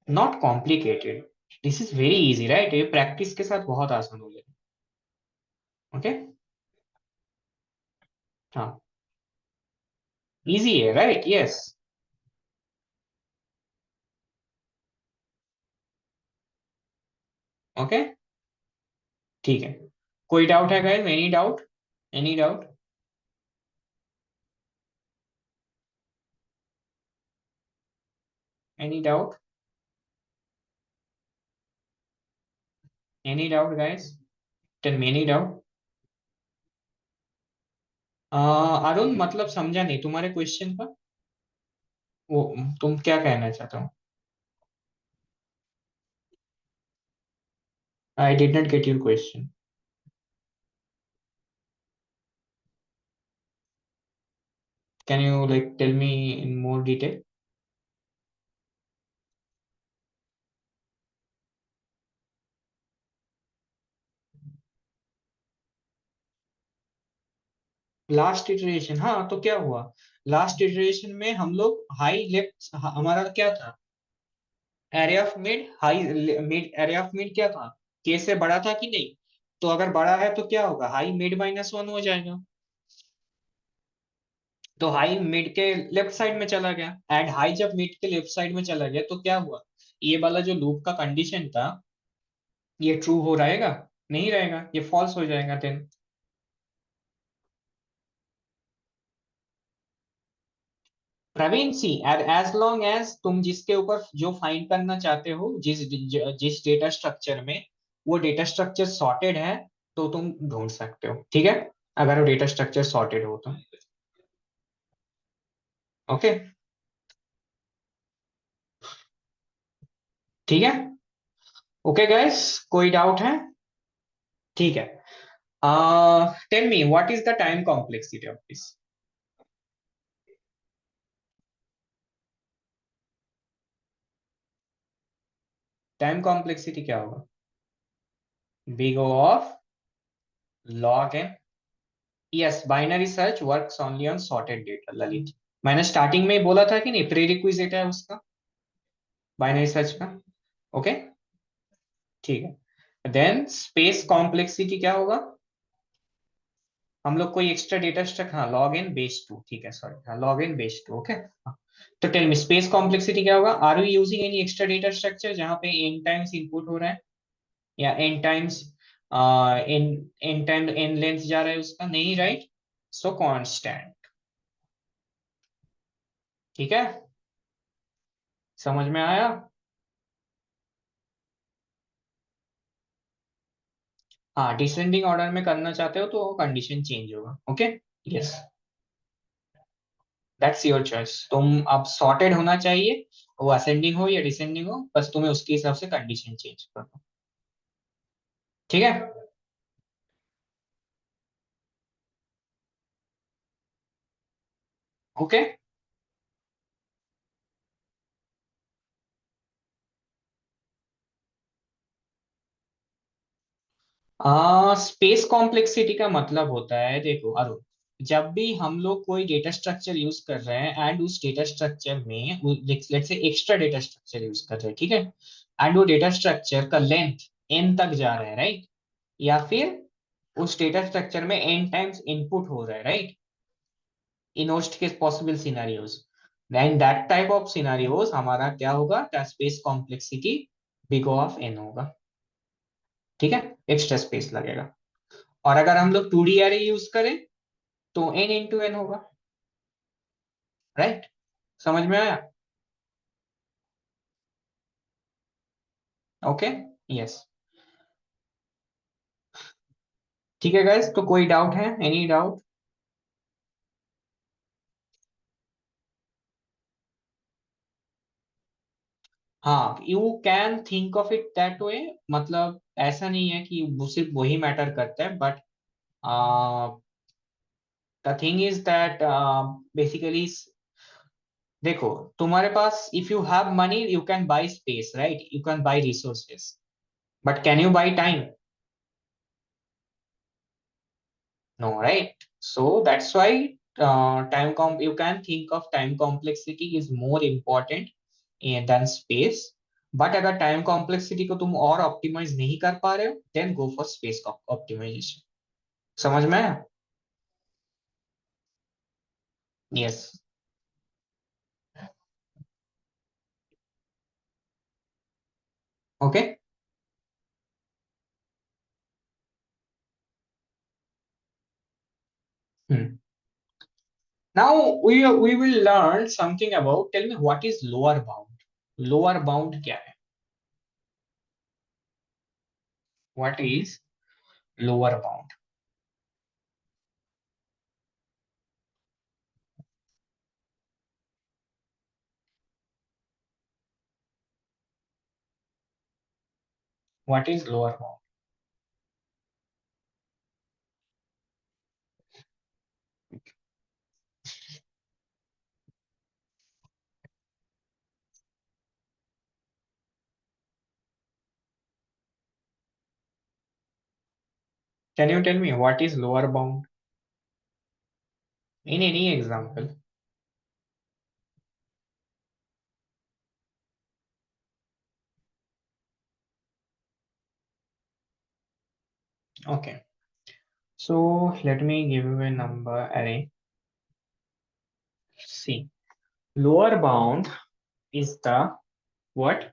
Not complicated, this is very easy right, ये प्रैक्टिस के साथ बहुत आसान हो जाएगा। ओके, हाँ, इजी है राइट, यस। ओके, ठीक है। कोई डाउट है guys, any doubt, any doubt, any doubt, any doubt guys, tell me any doubt. Arun मतलब समझा नहीं तुम्हारे क्वेश्चन का, वो तुम क्या कहना चाहते हो। I did not get your question, can you like tell me in more detail. Last iteration, हाँ तो क्या हुआ, लास्ट इटरेशन में हम लोग हाई लेफ्ट, हमारा क्या था, area of mid high, mid area of mid क्या था, के से बड़ा था कि नहीं। तो अगर बड़ा है तो क्या होगा, हाई मिड माइनस वन हो जाएगा। तो हाई मिड के लेफ्ट साइड में चला गया, एंड हाई जब मिड के लेफ्ट साइड में चला गया तो क्या हुआ, ये वाला जो लूप का कंडीशन था ये ट्रू हो रहेगा, नहीं रहेगा, ये फॉल्स हो जाएगा देन। प्रवीण सी, एज लॉन्ग एज तुम जिसके ऊपर जो फाइंड करना चाहते हो, जिस डेटा स्ट्रक्चर में, वो डेटा स्ट्रक्चर सॉर्टेड है तो तुम ढूंढ सकते हो, ठीक है, अगर वो डेटा स्ट्रक्चर सॉर्टेड हो तो। ओके, ठीक है। ओके गाइस, कोई डाउट है, ठीक है। Tell me what is the time complexity of this, time complexity क्या होगा, big O of log n। Yes, binary search works only on sorted data Lalit, मैंने स्टार्टिंग में ही बोला था कि नहीं, प्री रिक्विजिट है उसका, बाइनरी सर्च का। ओके, ठीक है। देन स्पेस कॉम्प्लेक्सिटी क्या होगा, हम लोग कोई एक्स्ट्रा डेटा स्ट्रक्चर, हाँ लॉग एन बेस टू, ठीक है सॉरी, हाँ log n base two, okay. तो टेल मी स्पेस कॉम्प्लेक्सिटी क्या होगा, are we using any extra data structure जहां पे एन टाइम्स इनपुट हो रहा है, या n times n, n time n length जा रहा है उसका, नहीं राइट, सो कांस्टेंट, ठीक है, समझ में आया। हाँ, डिसेंडिंग ऑर्डर में करना चाहते हो तो कंडीशन चेंज होगा। Okay. Yes, that's your choice. तुम अब सॉर्टेड होना चाहिए, वो असेंडिंग हो या डिसेंडिंग हो, बस तुम्हें उसके हिसाब से कंडीशन चेंज करना। ठीक है। ओके। स्पेस कॉम्प्लेक्सिटी का मतलब होता है, देखो अरुण, जब भी हम लोग कोई डेटा स्ट्रक्चर यूज कर रहे हैं एंड उस डेटा स्ट्रक्चर में let's say extra data structure use कर रहे हैं, ठीक है, एंड वो डेटा स्ट्रक्चर का लेंथ n तक जा रहा है, राइट, या फिर उस डेटा स्ट्रक्चर में n टाइम्स इनपुट हो रहा है, राइट, इन most के possible scenarios, then that type of scenarios हमारा क्या होगा, space complexity big of n होगा। ठीक है, एक्स्ट्रा स्पेस लगेगा। और अगर हम लोग 2D एरे यूज करें तो n इंटू एन होगा, राइट। समझ में आया? ओके। यस। ठीक है गाइस, तो कोई डाउट है, एनी डाउट? हाँ, you can think of it that way, मतलब ऐसा नहीं है कि वो सिर्फ वही मैटर करता है, but the thing is that basically, देखो, तुम्हारे पास if you have money you can buy space, right, you can buy resources, but can you buy time? No, right? So that's why you can think of time complexity is more important than space. But अगर time complexity को तुम और optimize नहीं कर पा रहे हो, then go for space optimization. समझ में आया? Yes. Okay. Now we will learn something about, tell me what is lower bound. Lower bound क्या है? What is lower bound? What is lower bound? Can you tell me what is lower bound in any example? Okay. So let me give you a number array. See, lower bound is the what?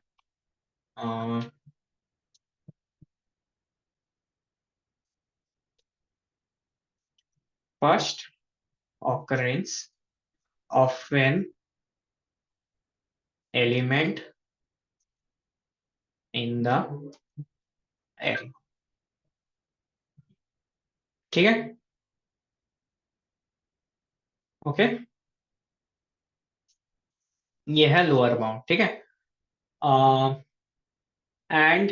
Uh, First occurrence of an element in the array. ठीक है? Okay. ये है lower bound, ठीक है। And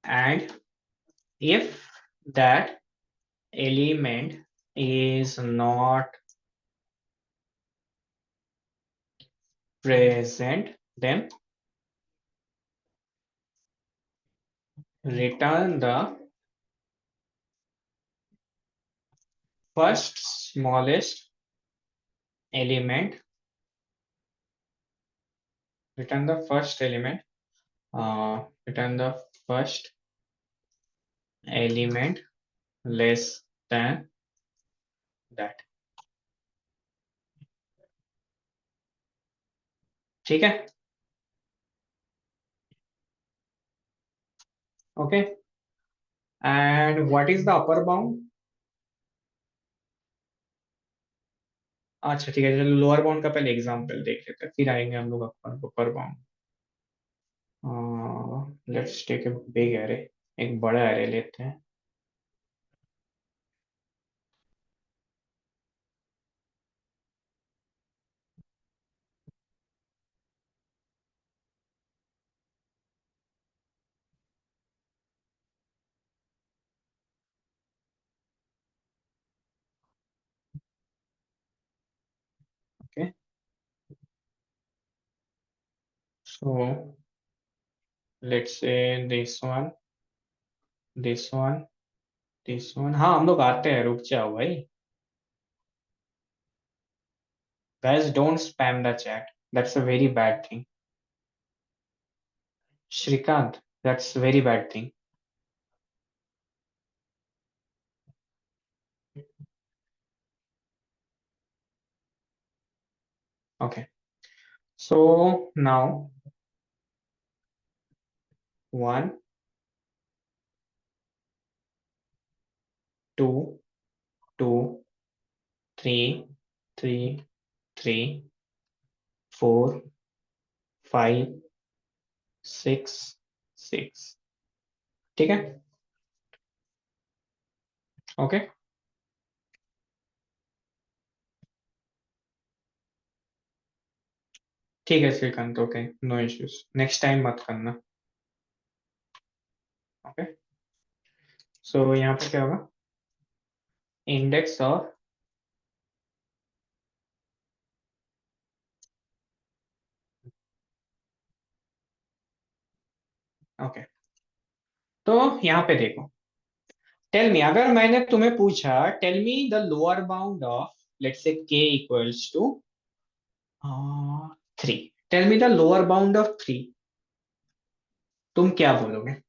and if that element is not present, then return the first smallest element, return the first element, return the first element less than that। ठीक है। Okay. And what is the upper bound? अच्छा ठीक है, चलो lower bound का पहले example देख लेते हैं, फिर आएंगे हम लोग upper upper bound. Let's take a big array. एक बड़ा एरे लेते हैं। Okay, so let's say this one this one. हाँ, हम लोग आते हैं, रुक जाओ भाई। Guys, don't spam the chat. That's a very bad thing. Shrikant, that's very bad thing. Okay. So now one, two, two, three, three, three, four, five, six, six. ठीक है। ओके। ठीक है Shrikant, okay, no issues, next time मत करना। Okay. सो यहाँ पे क्या होगा? इंडेक्स ऑफ, ओके, तो यहाँ पे देखो। टेल मी, अगर मैंने तुम्हें पूछा tell me the lower bound of, let's say k equals to 3, tell me the lower bound of 3, तुम क्या बोलोगे?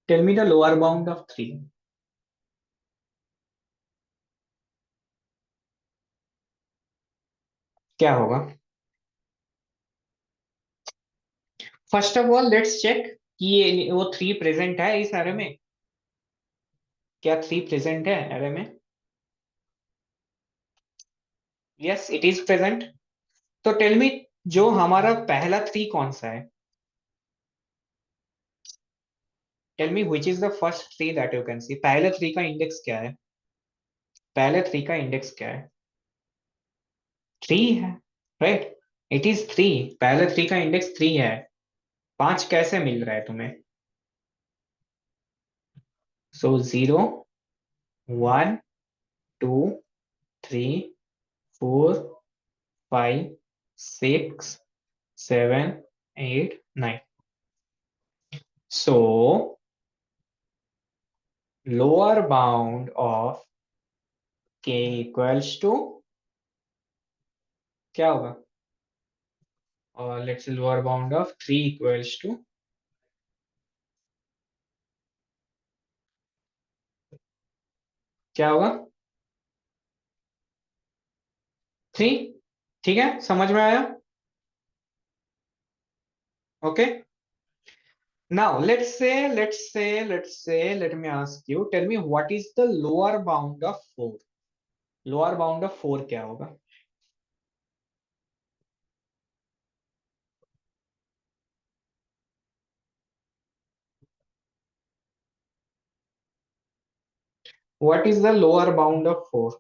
Tell me the lower bound of 3, क्या होगा? First of all let's check कि ये वो 3 प्रेजेंट है इस एरे में। क्या 3 प्रेजेंट है एरे में? Yes, it is present. तो टेल मी, जो हमारा पहला 3 कौन सा है? Tell me which is the first 3 that you can see. पहले 3 का इंडेक्स क्या है? पहले 3 का इंडेक्स क्या है? 3 है, राइट? It is 3। पहले 3 का इंडेक्स 3 है। 5 कैसे मिल रहा है तुम्हें? सो 0, 1, 2, 3, 4, 5, 6, 7, 8, 9। So lower bound of k equals to क्या होगा? और let's lower bound of 3 equals to क्या होगा? 3। ठीक है, समझ में आया? Okay. Now let me ask you, tell me what is the lower bound of 4? Lower bound of 4 क्या होगा? What is the lower bound of 4?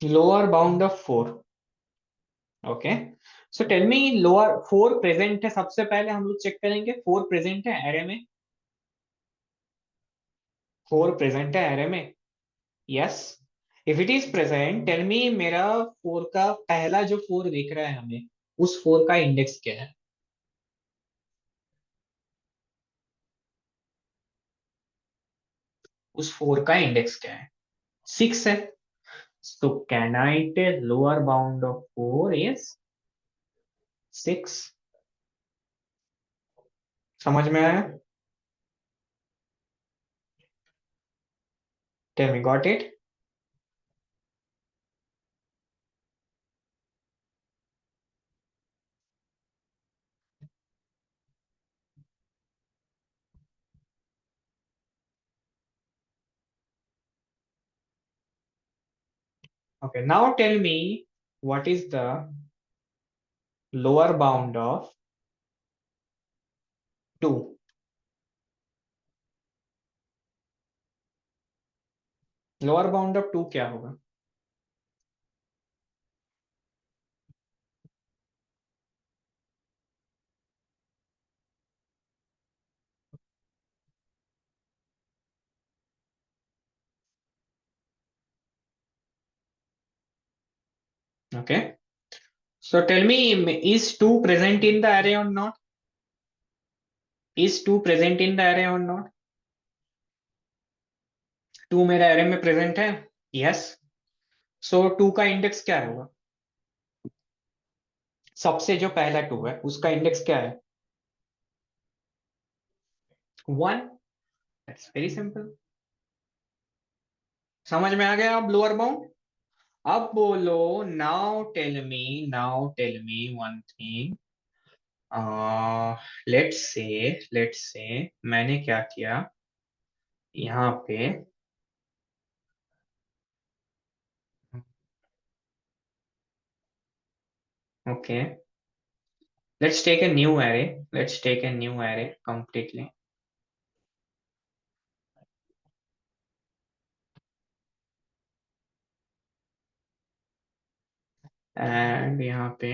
Lower bound of 4। Okay. So tell me, lower 4 present है, सबसे पहले हम लोग check करेंगे 4 present है array में। 4 प्रेजेंट है एरे में। Yes. If it is present, tell me मेरा 4 का पहला जो 4 दिख रहा है हमें, उस 4 का इंडेक्स क्या है? उस 4 का इंडेक्स क्या है? 6 है। So can I tell lower bound of 4 is 6? समझ में आया? Tell me, got it? Okay, now tell me what is the lower bound of 2? Lower bound of 2 क्या होगा? Okay, so tell me, is 2 present in the array or not? Is 2 present in the array or not? 2 मेरा array में present है? Yes. So 2 का index क्या होगा? सबसे जो पहला 2 है उसका इंडेक्स क्या है? 1. That's very simple. समझ में आ गया अब लोअर बाउंड? अब बोलो, now tell me one thing. Let's say मैंने क्या किया यहाँ पे. Okay, let's take a new array completely. And यहाँ पे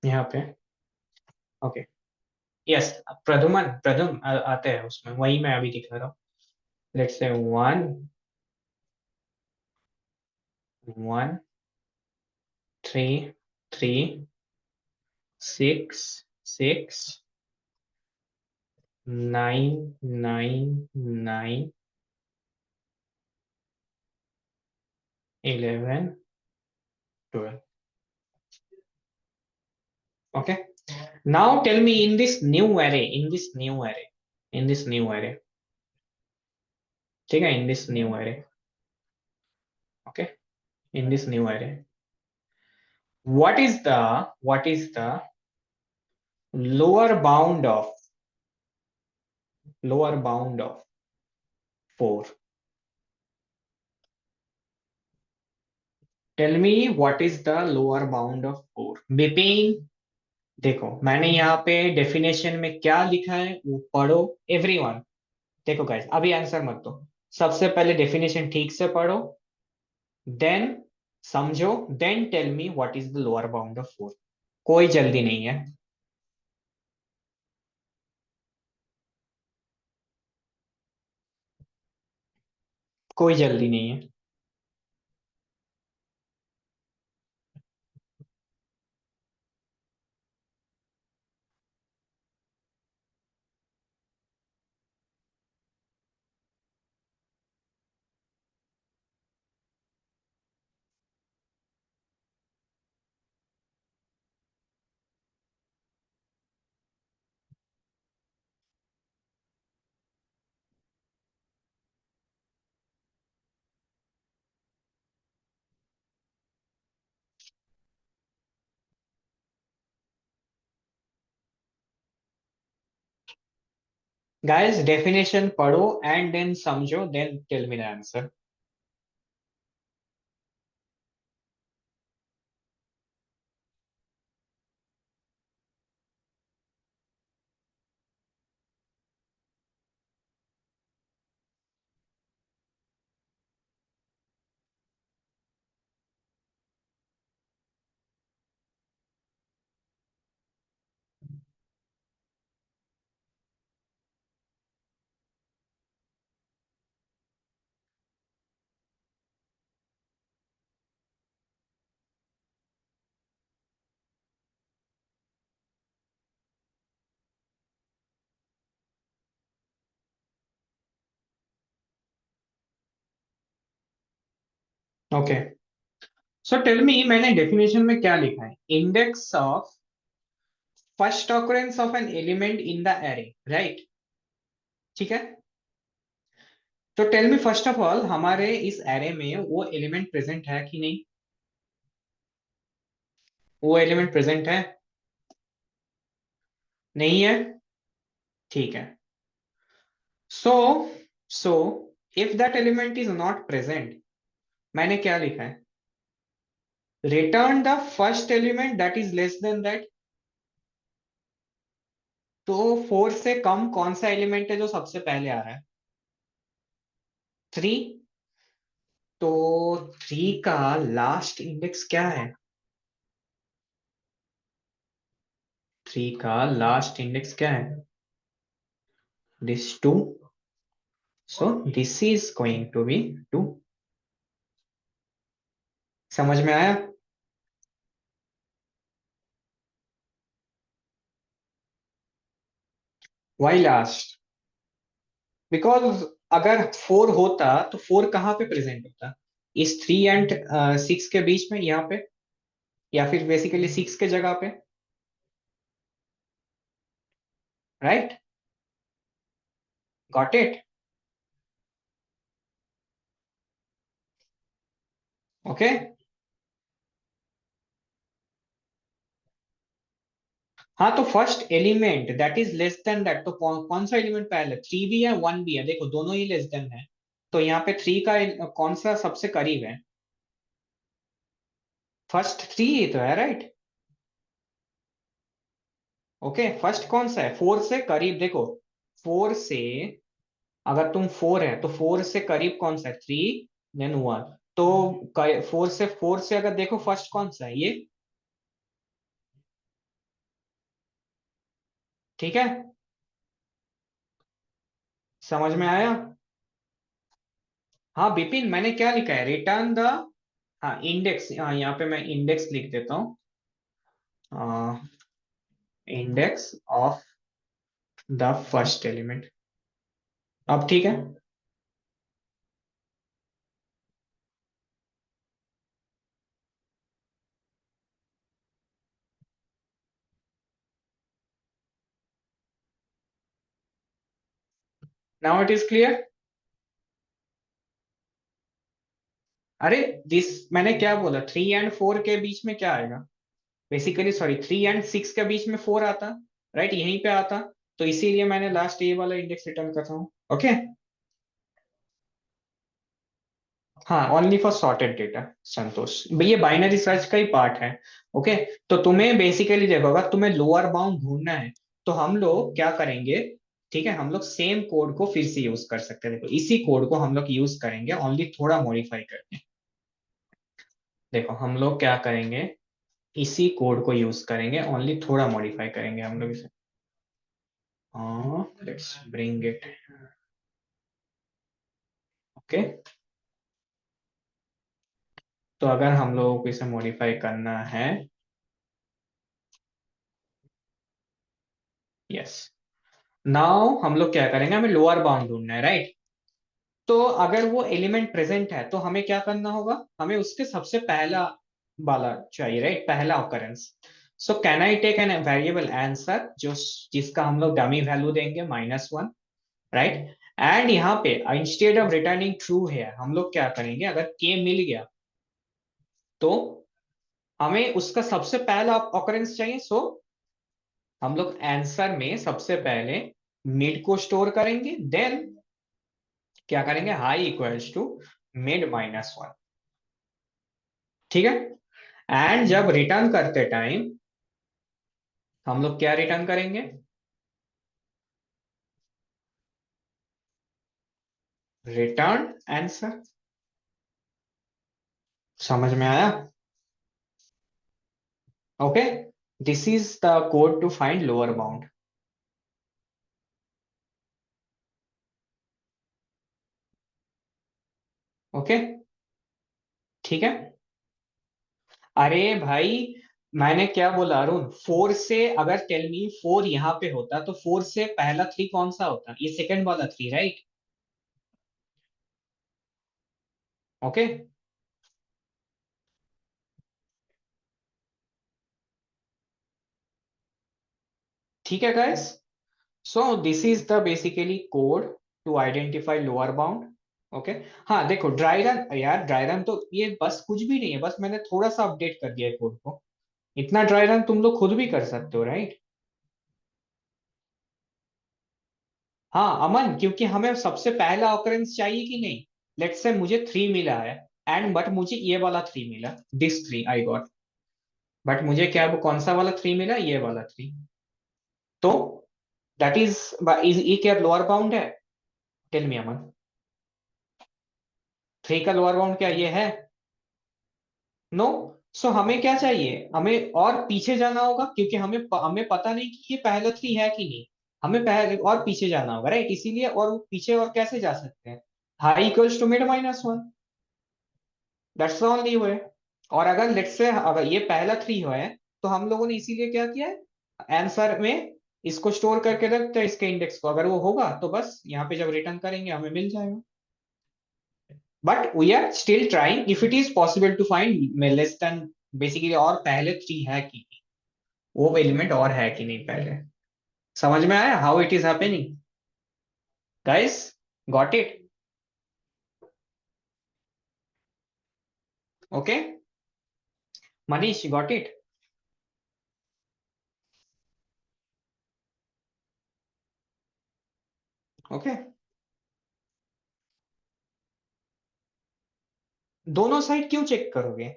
यहाँ पे ओके. यस, प्रदुम आते हैं उसमें, वही मैं अभी दिखा रहा हूँ. Let's say 1 1 3 3 6 6 9 9 9 11 12. Okay, now tell me, in this new array, ठीक है, okay, in this new array, what is the lower bound of lower bound of 4? Tell me what is the lower bound of 4, Bipin. देखो मैंने यहाँ पे definition में क्या लिखा है वो पढ़ो. एवरीवन, देखो गाइस, अभी आंसर मत दो. सबसे पहले डेफिनेशन ठीक से पढ़ो, देन समझो, then tell me what is the lower bound of 4. कोई जल्दी नहीं है. कोई जल्दी नहीं है. गाइस डेफिनेशन पढ़ो एंड देन समझो, then tell me the answer. Okay, so tell me, मैंने डेफिनेशन में क्या लिखा है? Index of first occurrence of an element in the array, right? ठीक है। तो टेल मी फर्स्ट ऑफ ऑल, हमारे इस एरे में वो एलिमेंट प्रेजेंट है कि नहीं? वो एलिमेंट प्रेजेंट है? नहीं है? ठीक है। So so if that element is not present, मैंने क्या लिखा है? Return the first element that is less than that. तो 4 से कम कौन सा एलिमेंट है जो सबसे पहले आ रहा है? 3। तो 3 का लास्ट इंडेक्स क्या है? 3 का लास्ट इंडेक्स क्या है? This 2। So this is going to be 2। समझ में आया? Y last? बिकॉज अगर 4 होता तो 4 कहाँ पे प्रेजेंट होता? इस 3 एंड 6 के बीच में, यहाँ पे, या फिर बेसिकली 6 के जगह पे, राइट? Got it? ओके। हाँ, तो first element that is less than that, तो कौन सा एलिमेंट पहले, 3 भी है 1 भी है? देखो दोनों ही लेस देन है। तो यहाँ पे 3 का कौन सा सबसे करीब है? फर्स्ट 3 ही तो है, राइट? ओके, फर्स्ट कौन सा है 4 से करीब? देखो 4 से, अगर तुम 4 है तो 4 से करीब कौन सा है? 3 देन 1। तो 4 से अगर देखो फर्स्ट कौन सा है ये? ठीक है। समझ में आया? हाँ बिपिन, मैंने क्या लिखा है? रिटर्न द, हाँ इंडेक्स, हाँ यहाँ पे मैं इंडेक्स लिख देता हूँ। Index of the first element. अब ठीक है। Now it is clear. अरे दिस, मैंने क्या बोला? 3 एंड 4 के बीच में क्या आएगा? बेसिकली सॉरी, 3 एंड 6 के बीच में 4 आता, राइट? यहीं पे आता। तो इसीलिए मैंने लास्ट ये वाला इंडेक्स रिटर्न कर रहा हूँ। ओके। हाँ, ओनली फॉर सॉर्टेड डेटा, संतोष। ये बाइनरी सर्च का ही पार्ट है। ओके। तो तुम्हें बेसिकली देखो, अगर तुम्हें लोअर बाउंड ढूंढना है तो हम लोग क्या करेंगे? ठीक है, हम लोग सेम कोड को फिर से यूज कर सकते हैं। देखो इसी कोड को हम लोग यूज करेंगे, ओनली थोड़ा मॉडिफाई करके। देखो हम लोग क्या करेंगे, इसी कोड को यूज करेंगे, ओनली थोड़ा मॉडिफाई करेंगे हम लोग इसे। Let's bring it. ओके। तो अगर हम लोगों को इसे मॉडिफाई करना है, यस, नाउ हम लोग क्या करेंगे, हमें लोअर बाउंड ढूंढना है, राइट? तो अगर वो एलिमेंट प्रेजेंट है तो हमें क्या करना होगा? हमें उसके सबसे पहला वाला चाहिए, राइट? पहला occurrence. So can I take an variable answer, जो जिसका हम लोग डमी वैल्यू देंगे -1, राइट? एंड यहाँ पे इंस्टेड ऑफ रिटर्निंग ट्रू है, हम लोग क्या करेंगे, अगर के मिल गया तो हमें उसका सबसे पहला ऑकरेंस चाहिए। सो हम लोग आंसर में सबसे पहले मिड को स्टोर करेंगे, देन क्या करेंगे, हाई इक्वल्स टू मिड -1। ठीक है। एंड जब रिटर्न करते टाइम हम लोग क्या रिटर्न करेंगे? Return answer. समझ में आया? Okay. This is the code to find lower bound. Okay. ठीक है। अरे भाई, मैंने क्या बोला अरुण? 4 से अगर, टेल मी, 4 यहाँ पे होता तो 4 से पहला 3 कौन सा होता? ये सेकंड वाला 3, राइट? ओके। ठीक है guys, so this is the basically code to identify lower bound. Okay, हाँ देखो ड्राई रन, यार ड्राई रन तो ये बस कुछ भी नहीं है, बस मैंने थोड़ा सा अपडेट कर दिया है कोड को। इतना ड्राई रन तुम लोग खुद भी कर सकते हो, राइट? हाँ अमन, क्योंकि हमें सबसे पहला ऑकरेंस चाहिए कि नहीं। लेट्स से मुझे 3 मिला है, एंड बट मुझे ये वाला 3 मिला, दिस 3 आई गॉट। बट मुझे क्या, वो कौन सा वाला 3 मिला, ये वाला 3। तो दैट इज ये क्या लोअर बाउंड है? टेल मी अमन, 3 का लोअर बाउंड क्या ये है? नो। सो हमें क्या चाहिए, हमें और पीछे जाना होगा, क्योंकि हमें पता नहीं कि ये पहला 3 है कि नहीं। हमें पहले और पीछे जाना होगा, राइट? इसीलिए, और वो पीछे और कैसे जा सकते हैं? High equals to mid minus one, that's the only way. और अगर लेट्स से अगर ये पहला 3 है, तो हम लोगों ने इसीलिए क्या किया है, आंसर में इसको स्टोर करके रखते हैं, इसके इंडेक्स को। अगर वो होगा तो बस यहाँ पे जब रिटर्न करेंगे हमें मिल जाएगा। But we are still trying if it is possible to find less than, basically और पहले 3 है कि नहीं, वो एलिमेंट और है कि नहीं पहले। समझ में आया how it is happening? Guys, got it? Okay, Manish, got it? Okay, दोनों साइड क्यों चेक करोगे?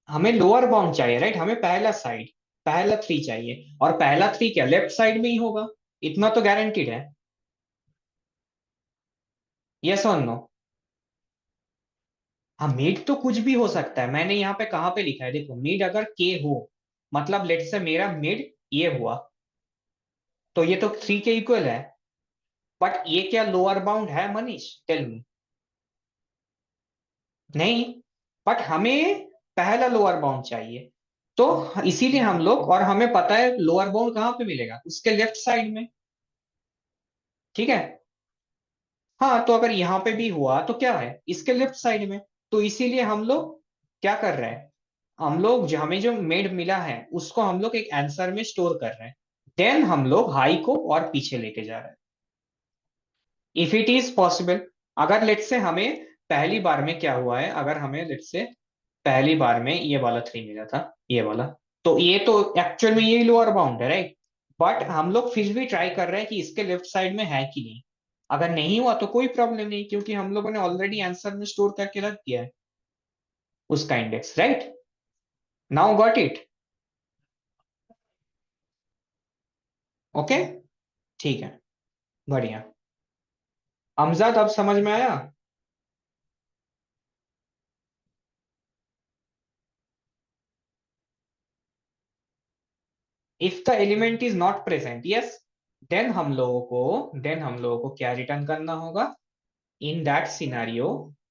हमें लोअर बाउंड चाहिए, राइट? हमें पहला साइड, पहला 3 चाहिए, और पहला 3 क्या लेफ्ट साइड में ही होगा, इतना तो गारंटीड है। यस और नो? हाँ, मिड तो कुछ भी हो सकता है, मैंने यहाँ पे कहाँ पे लिखा है देखो, मिड अगर के हो, मतलब लेट से मेरा मिड ये हुआ, तो ये तो 3 के इक्वल है। बट ये क्या लोअर बाउंड है मनीष, टेल मी? नहीं, बट हमें पहला लोअर बाउंड चाहिए, तो इसीलिए हम लोग, और हमें पता है लोअर बाउंड कहाँ पे मिलेगा, उसके लेफ्ट साइड में। ठीक है, हाँ तो अगर यहाँ पे भी हुआ तो क्या है, इसके लेफ्ट साइड में। तो इसीलिए हम लोग क्या कर रहे हैं, हम लोग जो हमें जो मेड मिला है उसको हम लोग एक आंसर में स्टोर कर रहे हैं, देन हम लोग हाई को और पीछे लेके जा रहे हैं, इफ इट इज पॉसिबल। अगर लेट से हमें पहली बार में क्या हुआ है, अगर हमें लेट से पहली बार में ये वाला 3 मिला था, ये वाला, तो ये तो एक्चुअल में ये लोअर बाउंड है, राइट? बट हम लोग फिर भी ट्राई कर रहे हैं कि इसके लेफ्ट साइड में है कि नहीं। अगर नहीं हुआ तो कोई प्रॉब्लम नहीं, क्योंकि हम लोगों ने ऑलरेडी आंसर में स्टोर करके रख दिया है उसका index, right? Now got it? Okay, ठीक है, बढ़िया। अमजद, अब समझ में आया? If the element is not present, yes, then हम लोगों को क्या रिटर्न करना होगा, in that scenario,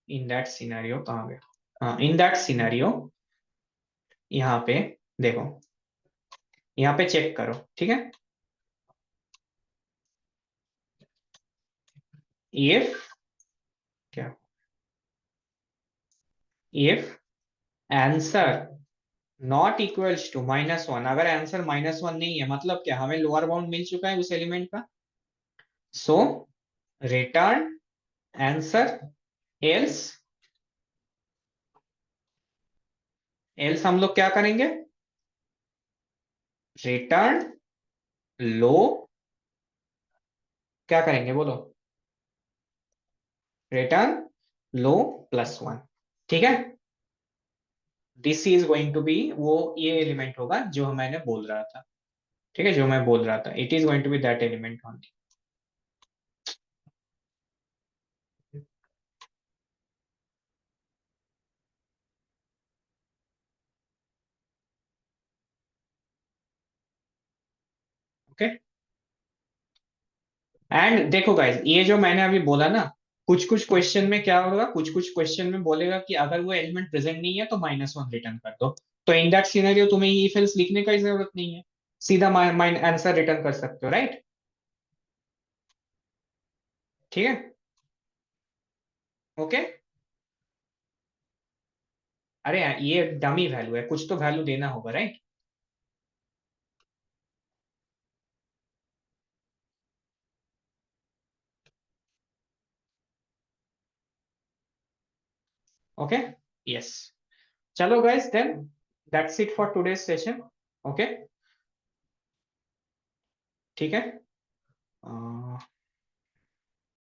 in that scenario कहाँ गया, हाँ इन दैट सिनेरियो, यहाँ पे देखो, यहाँ पे चेक करो, ठीक है? इफ क्या, if answer not equals to -1, अगर आंसर -1 नहीं है, मतलब क्या, हमें लोअर बाउंड मिल चुका है उस एलिमेंट का, सो रिटर्न आंसर, एल्स, एल्स हम लोग क्या करेंगे, रिटर्न लो, क्या करेंगे बोलो, रिटर्न लो +1, ठीक है? This is going to be वो, ये एलिमेंट होगा जो मैंने बोल रहा था, ठीक है, जो मैं बोल रहा था, it is going to be that element only. Okay, and देखो गाइस, ये जो मैंने अभी बोला ना, कुछ कुछ क्वेश्चन में क्या होगा, कुछ कुछ क्वेश्चन में बोलेगा कि अगर वो एलिमेंट प्रेजेंट नहीं है तो -1 रिटर्न कर दो। तो इन दैट सिनेरियो तुम्हें इफ एल्स लिखने का ही जरूरत नहीं है, सीधा माइन आंसर रिटर्न कर सकते हो, राइट? ठीक है, ओके। अरे ये डमी वैल्यू है, कुछ तो वैल्यू देना होगा, राइट? Okay, yes. चलो guys, then that's it for today's session. Okay, ठीक है।